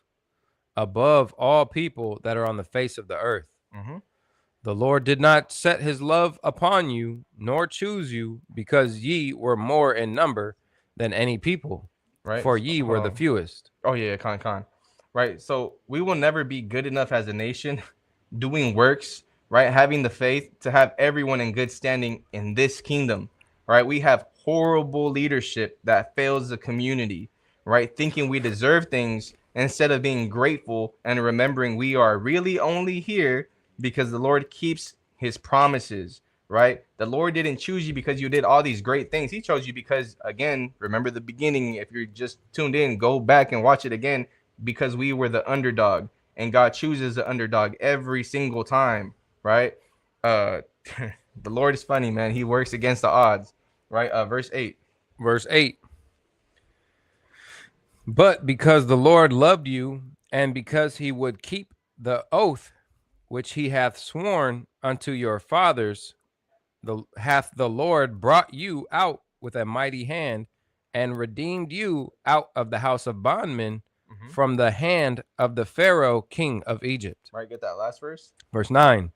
above all people that are on the face of the earth. Mm-hmm. The Lord did not set his love upon you, nor choose you, because ye were more in number than any people, Right. for ye were the fewest. Oh, yeah, con. Right. So we will never be good enough as a nation doing works, right? Having the faith to have everyone in good standing in this kingdom, right? We have horrible leadership that fails the community, right? Thinking we deserve things instead of being grateful and remembering we are really only here because the Lord keeps his promises, right? The Lord didn't choose you because you did all these great things. He chose you because, again, remember the beginning. If you're just tuned in, go back and watch it again, because we were the underdog, and God chooses the underdog every single time, right? The Lord is funny, man. He works against the odds. Right, verse 8. Verse 8. But because the Lord loved you, and because he would keep the oath which he hath sworn unto your fathers, hath the Lord brought you out with a mighty hand, and redeemed you out of the house of bondmen, from the hand of the Pharaoh king of Egypt. Right, get that last verse. Verse 9.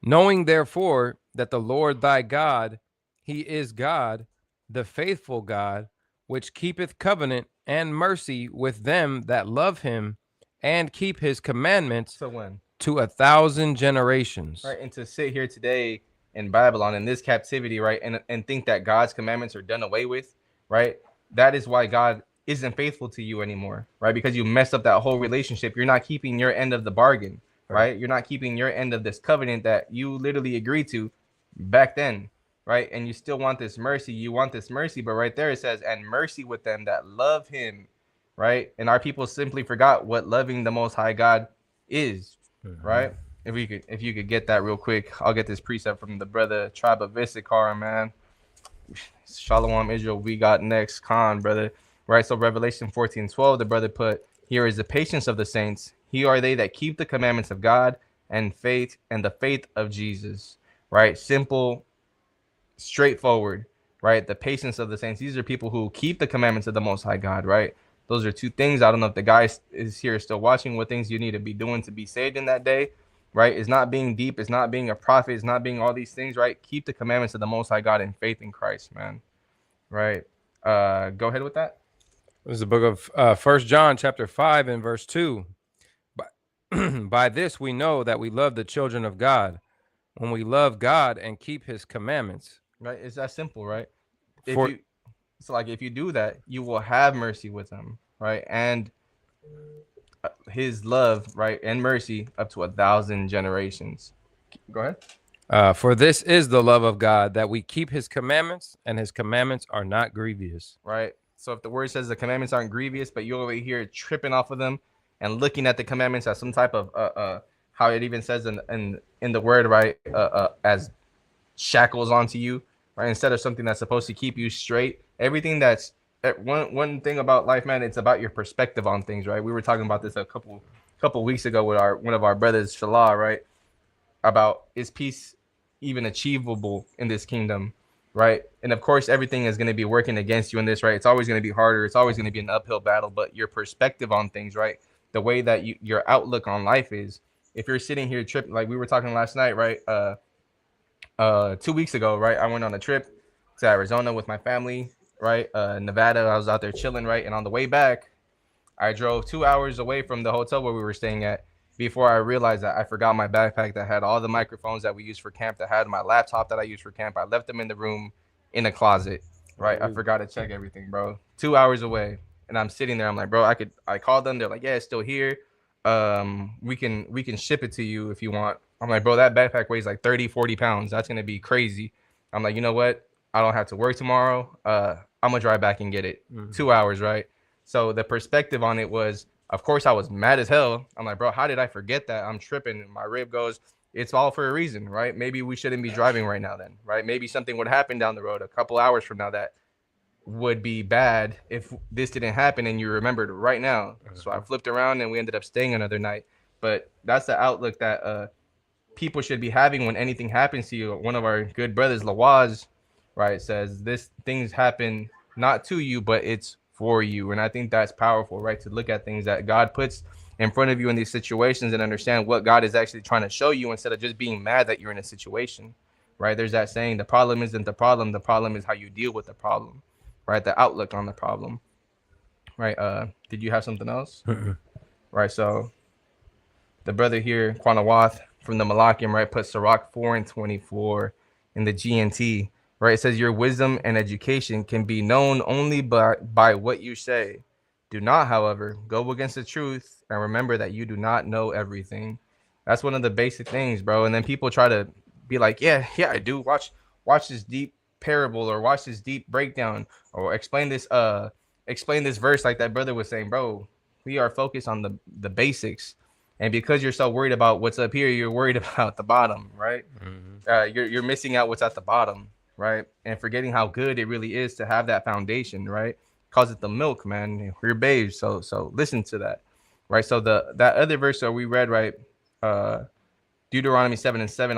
Knowing therefore that the Lord thy God, he is God, the faithful God, which keepeth covenant and mercy with them that love him and keep his commandments So when? to 1,000 generations. Right, and to sit here today in Babylon in this captivity, right, and think that God's commandments are done away with, right? That is why God isn't faithful to you anymore, right? Because you messed up that whole relationship. You're not keeping your end of the bargain, right? You're not keeping your end of this covenant that you literally agreed to back then. Right, and you still want this mercy. You want this mercy, but right there it says, "And mercy with them that love him." Right, and our people simply forgot what loving the Most High God is. Right, if you could get that real quick, I'll get this precept from the brother Tribe of Issachar, man. Shalom Israel, we got next con, brother. Right, so Revelation 14:12, the brother put, "Here is the patience of the saints. Here are they that keep the commandments of God and faith and the faith of Jesus." Right, simple. Straightforward, right? The patience of the saints. These are people who keep the commandments of the Most High God, right? Those are two things. I don't know if the guy is here still watching, what things you need to be doing to be saved in that day, right? It's not being deep. It's not being a prophet. It's not being all these things, right? Keep the commandments of the Most High God in faith in Christ, man. Right? Go ahead with that. This is the book of 1 John chapter 5 and verse 2. By this we know that we love the children of God, when we love God and keep his commandments. Right? It's that simple, right? So like if you do that, you will have mercy with him, right? And his love, right, and mercy up to 1,000 generations. Go ahead. For this is the love of God, that we keep his commandments, and his commandments are not grievous. Right. So if the word says the commandments aren't grievous, but you're over here tripping off of them and looking at the commandments as some type of how it even says in the word, right, as shackles onto you, right, instead of something that's supposed to keep you straight. Everything that's one thing about life, man, it's about your perspective on things, right? We were talking about this a couple weeks ago with one of our brothers, Shalah, right, about is peace even achievable in this kingdom, right? And of course, everything is going to be working against you in this, right? It's always going to be harder. It's always going to be an uphill battle, but your perspective on things, right? The way that your outlook on life is. If you're sitting here tripping, like we were talking last night, right? 2 weeks ago, right? I went on a trip to Arizona with my family, right? Nevada, I was out there chilling, right? And on the way back, I drove 2 hours away from the hotel where we were staying at before I realized that I forgot my backpack that had all the microphones that we use for camp, that had my laptop that I use for camp. I left them in the room in a closet, right? I forgot to check everything, bro. 2 hours away. And I'm sitting there. I'm like, bro, I called them. They're like, yeah, it's still here. We can ship it to you if you want. I'm like, bro, that backpack weighs like 30-40 pounds. That's going to be crazy. I'm like, you know what? I don't have to work tomorrow. I'm going to drive back and get it. 2 hours, right? So the perspective on it was, of course, I was mad as hell. I'm like, bro, how did I forget that? I'm tripping. My rib goes, it's all for a reason, right? Maybe we shouldn't be driving right now then, right? Maybe something would happen down the road a couple hours from now that would be bad if this didn't happen and you remembered right now. So I flipped around and we ended up staying another night. But that's the outlook that people should be having when anything happens to you. One of our good brothers, Lawaz, right, says this things happen not to you, but it's for you. And I think that's powerful, right? To look at things that God puts in front of you in these situations and understand what God is actually trying to show you instead of just being mad that you're in a situation, right? There's that saying, the problem isn't the problem is how you deal with the problem, right? The outlook on the problem, right? Did you have something else? Right, so the brother here, Quanawath from the Malakim, right, put Sirach 4:24 in the GNT. Right, it says your wisdom and education can be known only by what you say. Do not, however, go against the truth and remember that you do not know everything. That's one of the basic things, bro. And then people try to be like, yeah, I do. Watch this deep parable or watch this deep breakdown or explain this verse like that brother was saying, bro. We are focused on the basics. And because you're so worried about what's up here, you're worried about the bottom, right? You're missing out what's at the bottom. Right, and forgetting how good it really is to have that foundation, right? Calls it the milk, man. We're babes, so listen to that, right? So that other verse that we read, right, Deuteronomy 7:7,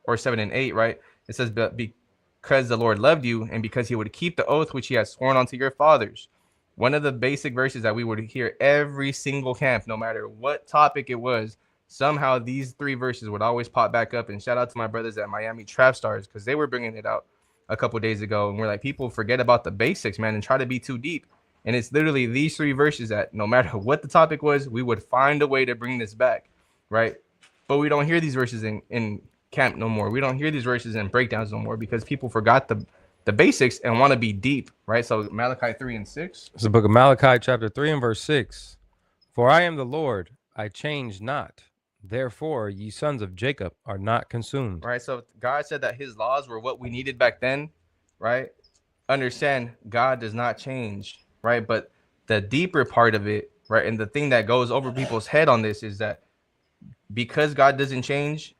or 7:8, right? It says, but because the Lord loved you, and because He would keep the oath which He has sworn unto your fathers. One of the basic verses that we would hear every single camp, no matter what topic it was. Somehow these three verses would always pop back up. And shout out to my brothers at Miami Trap Stars because they were bringing it out a couple days ago. And we're like, people forget about the basics, man, and try to be too deep. And it's literally these three verses that no matter what the topic was, we would find a way to bring this back, right? But we don't hear these verses in camp no more. We don't hear these verses in breakdowns no more because people forgot the basics and want to be deep, right? So Malachi 3:6. It's the book of Malachi, chapter 3 and verse 6. For I am the Lord, I change not. Therefore, ye sons of Jacob are not consumed. Right. So God said that His laws were what we needed back then. Right. Understand God does not change. Right. But the deeper part of it. Right. And the thing that goes over people's head on this is that because God doesn't change,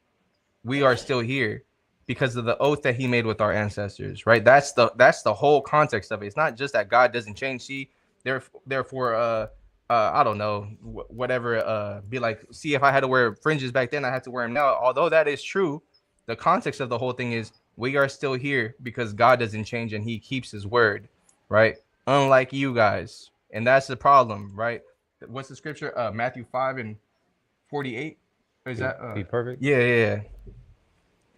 we are still here because of the oath that He made with our ancestors. Right. That's the whole context of it. It's not just that God doesn't change. See, therefore, I don't know, whatever, be like, see, if I had to wear fringes back then, I had to wear them now. Although that is true, the context of the whole thing is we are still here because God doesn't change and He keeps His word, right? Unlike you guys. And that's the problem, right? What's the scripture? Matthew 5:48. Is that Be perfect? Yeah.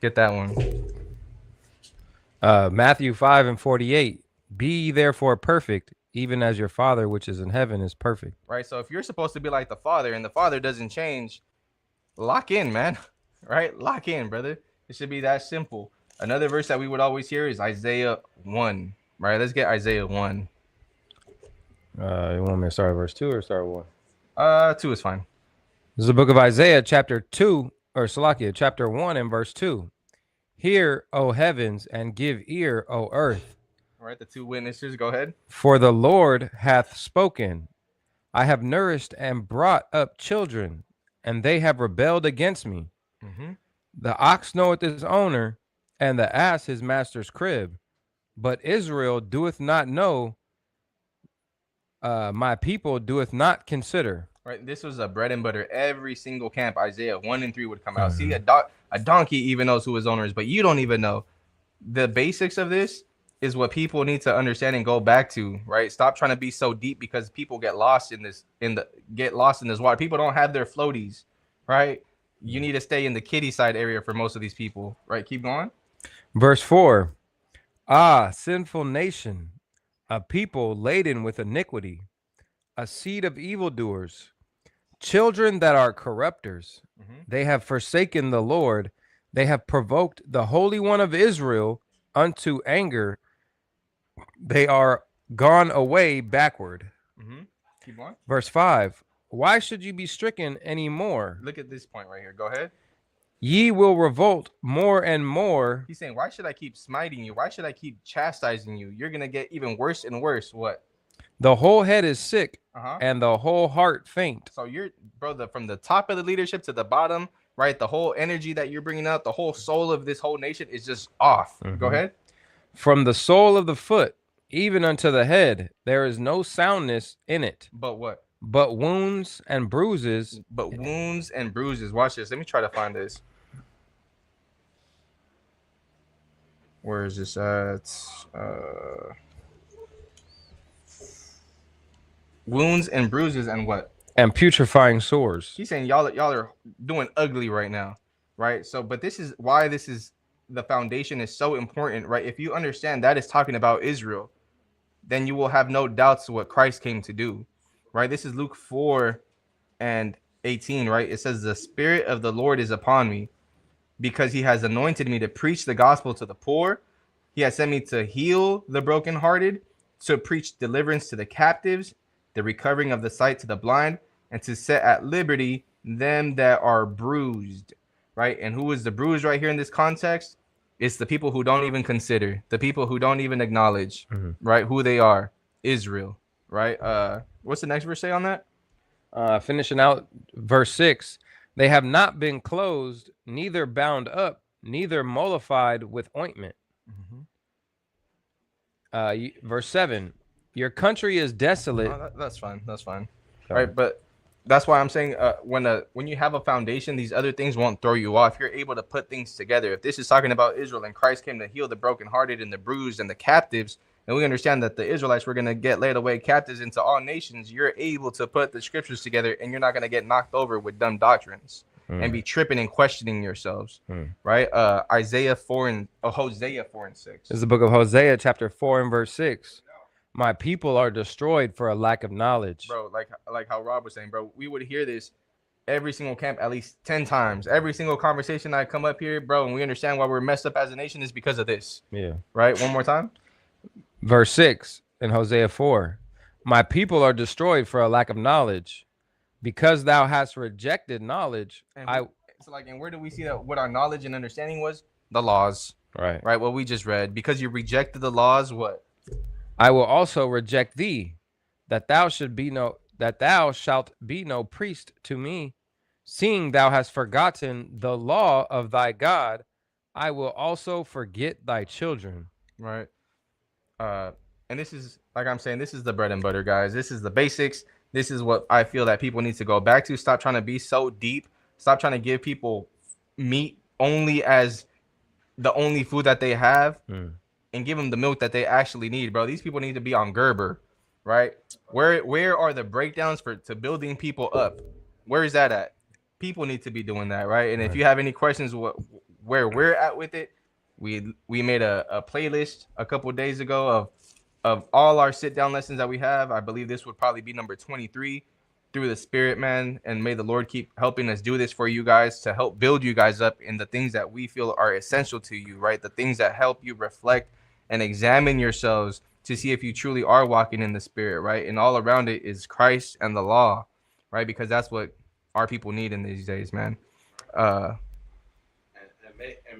Get that one. Matthew 5:48. Be ye therefore perfect, even as your Father which is in heaven is perfect. Right. So if you're supposed to be like the Father and the Father doesn't change, lock in, man. Right? Lock in, brother. It should be that simple. Another verse that we would always hear is Isaiah 1. Right. Let's get Isaiah 1. You want me to start at verse 2 or start with 1? 2 is fine. This is the book of Isaiah, chapter 2, or Salakia, chapter 1 and verse 2. Hear, O heavens, and give ear, O earth. All right. The 2 witnesses. Go ahead. For the Lord hath spoken. I have nourished and brought up children, and they have rebelled against me. Mm-hmm. The ox knoweth his owner, and the ass his master's crib. But Israel doeth not know, my people doeth not consider. Right. This was a bread and butter. Every single camp, Isaiah 1 and 3 would come out. See, Mhm. a donkey even knows who his owner is, but you don't even know. The basics of this is what people need to understand and go back to. Right. Stop trying to be so deep, because people get lost in this water. People don't have their floaties. Right. You need to stay in the kiddie side area for most of these people. Right. Keep going. Verse 4. Ah, sinful nation, a people laden with iniquity, a seed of evildoers, children that are corrupters. Mhm. They have forsaken the Lord. They have provoked the Holy One of Israel unto anger. They are gone away backward. Mm-hmm. Keep going. Verse 5. Why should you be stricken any more? Look at this point right here. Go ahead. Ye will revolt more and more. He's saying, why should I keep smiting you? Why should I keep chastising you? You're going to get even worse and worse. What? The whole head is sick, Uh-huh. and the whole heart faint. So you're, bro, from the top of the leadership to the bottom, right? The whole energy that you're bringing out, the whole soul of this whole nation is just off. Go Mhm. ahead. From the sole of the foot, even unto the head, there is no soundness in it, But what? but wounds and bruises. But wounds and bruises. Watch this. Let me try to find this. Where is this at? Wounds and bruises and what? And putrefying sores. He's saying y'all are doing ugly right now, right? So, but this is why the foundation is so important, right? If you understand that it's talking about Israel, then you will have no doubts to what Christ came to do, right? This is Luke 4:18, right? It says, "The Spirit of the Lord is upon me, because He has anointed me to preach the gospel to the poor. He has sent me to heal the brokenhearted, to preach deliverance to the captives, the recovering of the sight to the blind, and to set at liberty them that are bruised." Right? And who is the bruised right here in this context? It's the people who don't even consider, the people who don't even acknowledge, right, who they are. Israel, right? What's the next verse say on that? Finishing out verse 6. They have not been closed, neither bound up, neither mollified with ointment. Verse 7. Your country is desolate. Oh, that's fine. That's fine. Sorry. Right, but that's why I'm saying when you have a foundation, these other things won't throw you off. You're able to put things together. If this is talking about Israel and Christ came to heal the brokenhearted and the bruised and the captives, and we understand that the Israelites were going to get led away captives into all nations, you're able to put the scriptures together, and you're not going to get knocked over with dumb doctrines and be tripping and questioning yourselves. Right? Hosea 4 and 6. This is the book of Hosea, chapter 4 and verse 6. My people are destroyed for a lack of knowledge. Bro, like how Rob was saying, bro, we would hear this every single camp at least 10 times. Every single conversation I come up here, bro, and we understand why we're messed up as a nation is because of this. Yeah. Right? One more time. Verse 6 in Hosea 4. My people are destroyed for a lack of knowledge. Because thou hast rejected knowledge, And where do we see that? What our knowledge and understanding was? The laws. Right. Right? What we just read. Because you rejected the laws, what? I will also reject thee, that thou shalt be no priest to me, seeing thou hast forgotten the law of thy God. I will also forget thy children. Right. And this is, like I'm saying, this is the bread and butter, guys. This is the basics. This is what I feel that people need to go back to. Stop trying to be so deep. Stop trying to give people meat only as the only food that they have. And give them the milk that they actually need, bro. These people need to be on Gerber, right? Where are the breakdowns to building people up? Where is that at? People need to be doing that, right? And if you have any questions where we're at with it, we made a playlist a couple days ago of all our sit down lessons that we have. I believe this would probably be number 23, through the Spirit, man. And may the Lord keep helping us do this for you guys, to help build you guys up in the things that we feel are essential to you, right? The things that help you reflect and examine yourselves to see if you truly are walking in the Spirit, right? And all around it is Christ and the law, right? Because that's what our people need in these days, man. And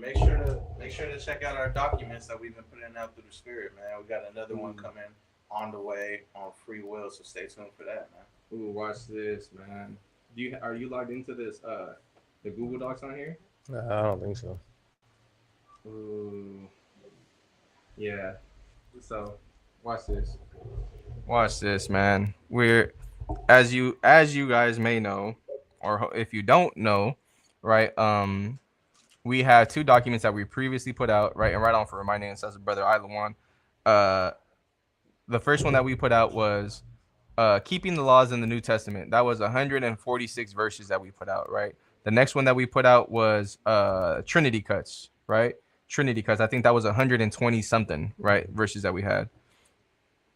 make sure to check out our documents that we've been putting out through the Spirit, man. We got another one coming on the way on free will, so stay tuned for that, man. Ooh, watch this, man. Are you logged into this the Google Docs on here? I don't think so. Ooh. Yeah. So watch this. Watch this, man. We're as you guys may know, or if you don't know, right? We have two documents that we previously put out, right? And right on for reminding us as a brother Ilawan. The first one that we put out was keeping the laws in the New Testament. That was 146 verses that we put out, right? The next one that we put out was Trinity cuts, right? Trinity cuts. I think that was 120 something, right? Verses that we had.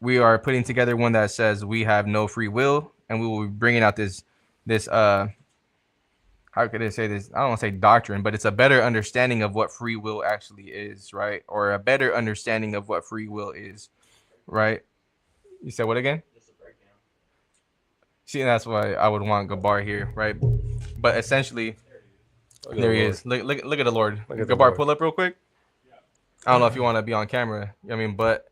We are putting together one that says we have no free will, and we will be bringing out this how could I say this? I don't want to say doctrine, but it's a better understanding of what free will actually is, right? Or a better understanding of what free will is, right? You said what again? Just a breakdown. See, that's why I would want Gabar here, right? But essentially, there he is. Look at the Lord. Gabar, pull up real quick. I don't know if you want to be on camera. I mean, but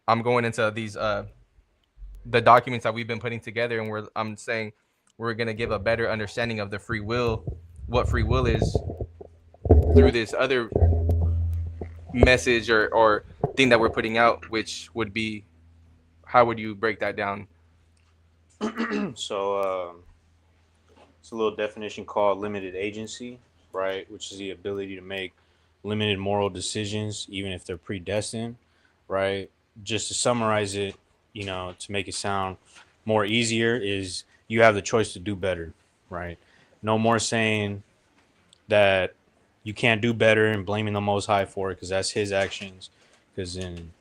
I'm going into these the documents that we've been putting together, and I'm saying we're gonna give a better understanding of the free will, what free will is, through this other message or thing that we're putting out, which would be, how would you break that down? So it's a little definition called limited agency, right? Which is the ability to make limited moral decisions, even if they're predestined, right? Just to summarize it, to make it sound more easier, is you have the choice to do better, right? No more saying that you can't do better and blaming the Most High for it, because that's his actions. Because in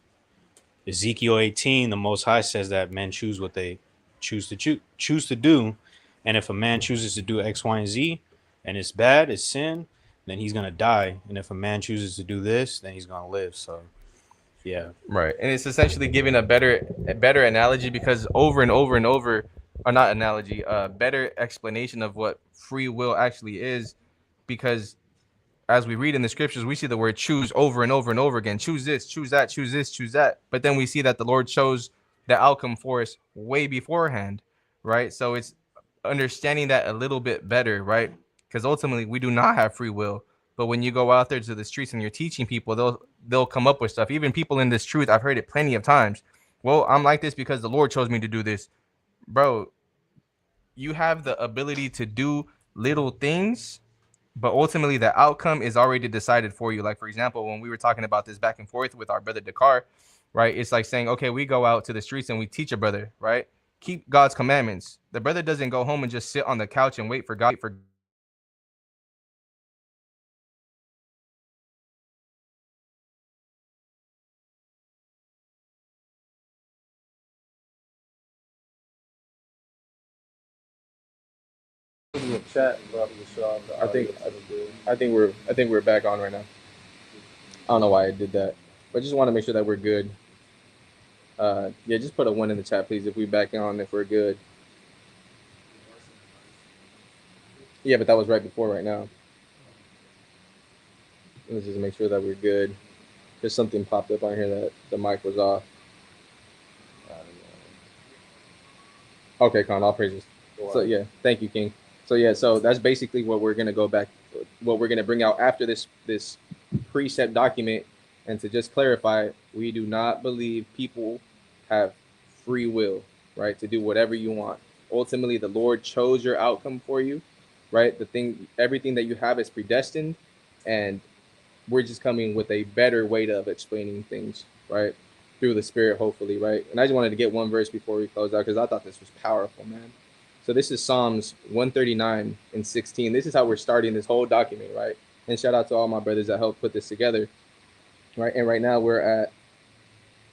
Ezekiel 18, the Most High says that men choose what they choose to do. And if a man chooses to do X, Y, and Z, and it's bad, it's sin, then he's going to die. And if a man chooses to do this, then he's going to live. So, yeah. Right. And it's essentially giving a better analogy, because over and over and over, or not analogy, better explanation of what free will actually is, because as we read in the scriptures, we see the word choose over and over and over again. Choose this, choose that, choose this, choose that. But then we see that the Lord chose the outcome for us way beforehand, right? So it's understanding that a little bit better, right? Because ultimately we do not have free will. But when you go out there to the streets and you're teaching people, they'll come up with stuff. Even people in this truth, I've heard it plenty of times. Well, I'm like this because the Lord chose me to do this. Bro, you have the ability to do little things, but ultimately the outcome is already decided for you. Like, for example, when we were talking about this back and forth with our brother Dakar, right? It's like saying, okay, we go out to the streets and we teach a brother, right? Keep God's commandments. The brother doesn't go home and just sit on the couch and wait for God for chat. I think we're back on right now. I don't know why I did that, but just want to make sure that we're good. Yeah, just put a 1 in the chat, please, if we're back on, if we're good. Yeah, but that was right before right now. Let's just make sure that we're good. Just something popped up on here that the mic was off. Okay, Con, all praises. So yeah, thank you, King. So yeah, so that's basically what we're gonna go back, what we're gonna bring out after this precept document. And to just clarify, we do not believe people have free will, right, to do whatever you want. Ultimately, the Lord chose your outcome for you, right? Everything that you have is predestined, and we're just coming with a better way of explaining things, right, through the Spirit, hopefully, right? And I just wanted to get one verse before we close out, because I thought this was powerful, man. So this is Psalms 139 and 16. This is how we're starting this whole document, right? And shout out to all my brothers that helped put this together, right? And right now we're at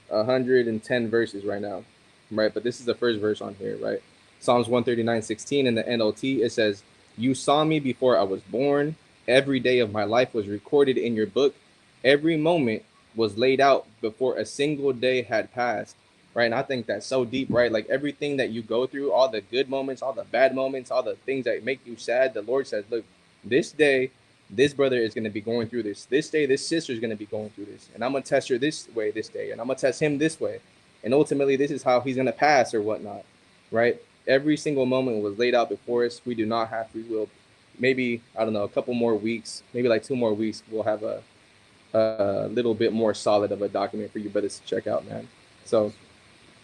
110 verses right now, right? But this is the first verse on here, right? Psalms 139:16 in the NLT, it says, "You saw me before I was born. Every day of my life was recorded in your book. Every moment was laid out before a single day had passed, right? And I think that's so deep, right? Like everything that you go through, all the good moments, all the bad moments, all the things that make you sad, the Lord says, look, this day, this brother is going to be going through this. This day, this sister is going to be going through this. And I'm going to test her this way this day. And I'm going to test him this way. And ultimately, this is how he's going to pass or whatnot, right? Every single moment was laid out before us. We do not have free will. Maybe, I don't know, a couple more weeks, maybe like 2 more weeks, we'll have a little bit more solid of a document for you brothers to check out, man. So,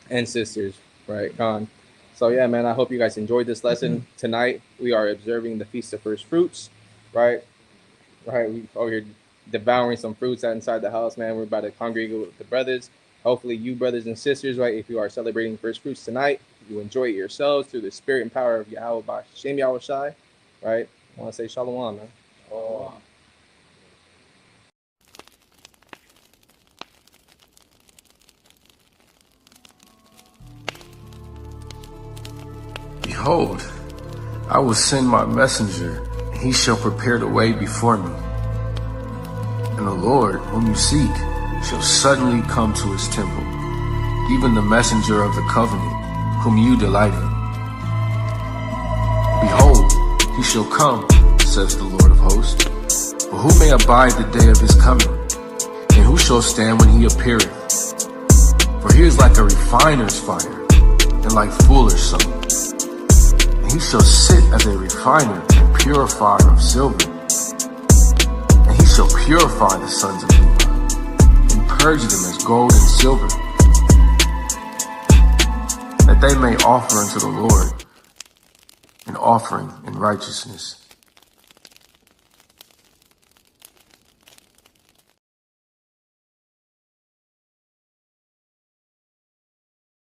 and sisters, right, Con. So yeah, man, I hope you guys enjoyed this lesson. Tonight we are observing the Feast of First Fruits, right? We over here devouring some fruits out inside the house, man. We're about to congregate with the brothers. Hopefully you brothers and sisters, right, if you are celebrating First Fruits tonight, you enjoy it yourselves through the spirit and power of Yahweh B'Shem Yahweh Shai, right? I want to say shalom, man. Oh. Behold, I will send my messenger, and he shall prepare the way before me. And the Lord, whom you seek, shall suddenly come to his temple, even the messenger of the covenant, whom you delight in. Behold, he shall come, says the Lord of hosts. But who may abide the day of his coming? And who shall stand when he appeareth? For he is like a refiner's fire, and like fuller's soap. And he shall sit as a refiner and purifier of silver. And he shall purify the sons of Levi, and purge them as gold and silver, that they may offer unto the Lord an offering in righteousness.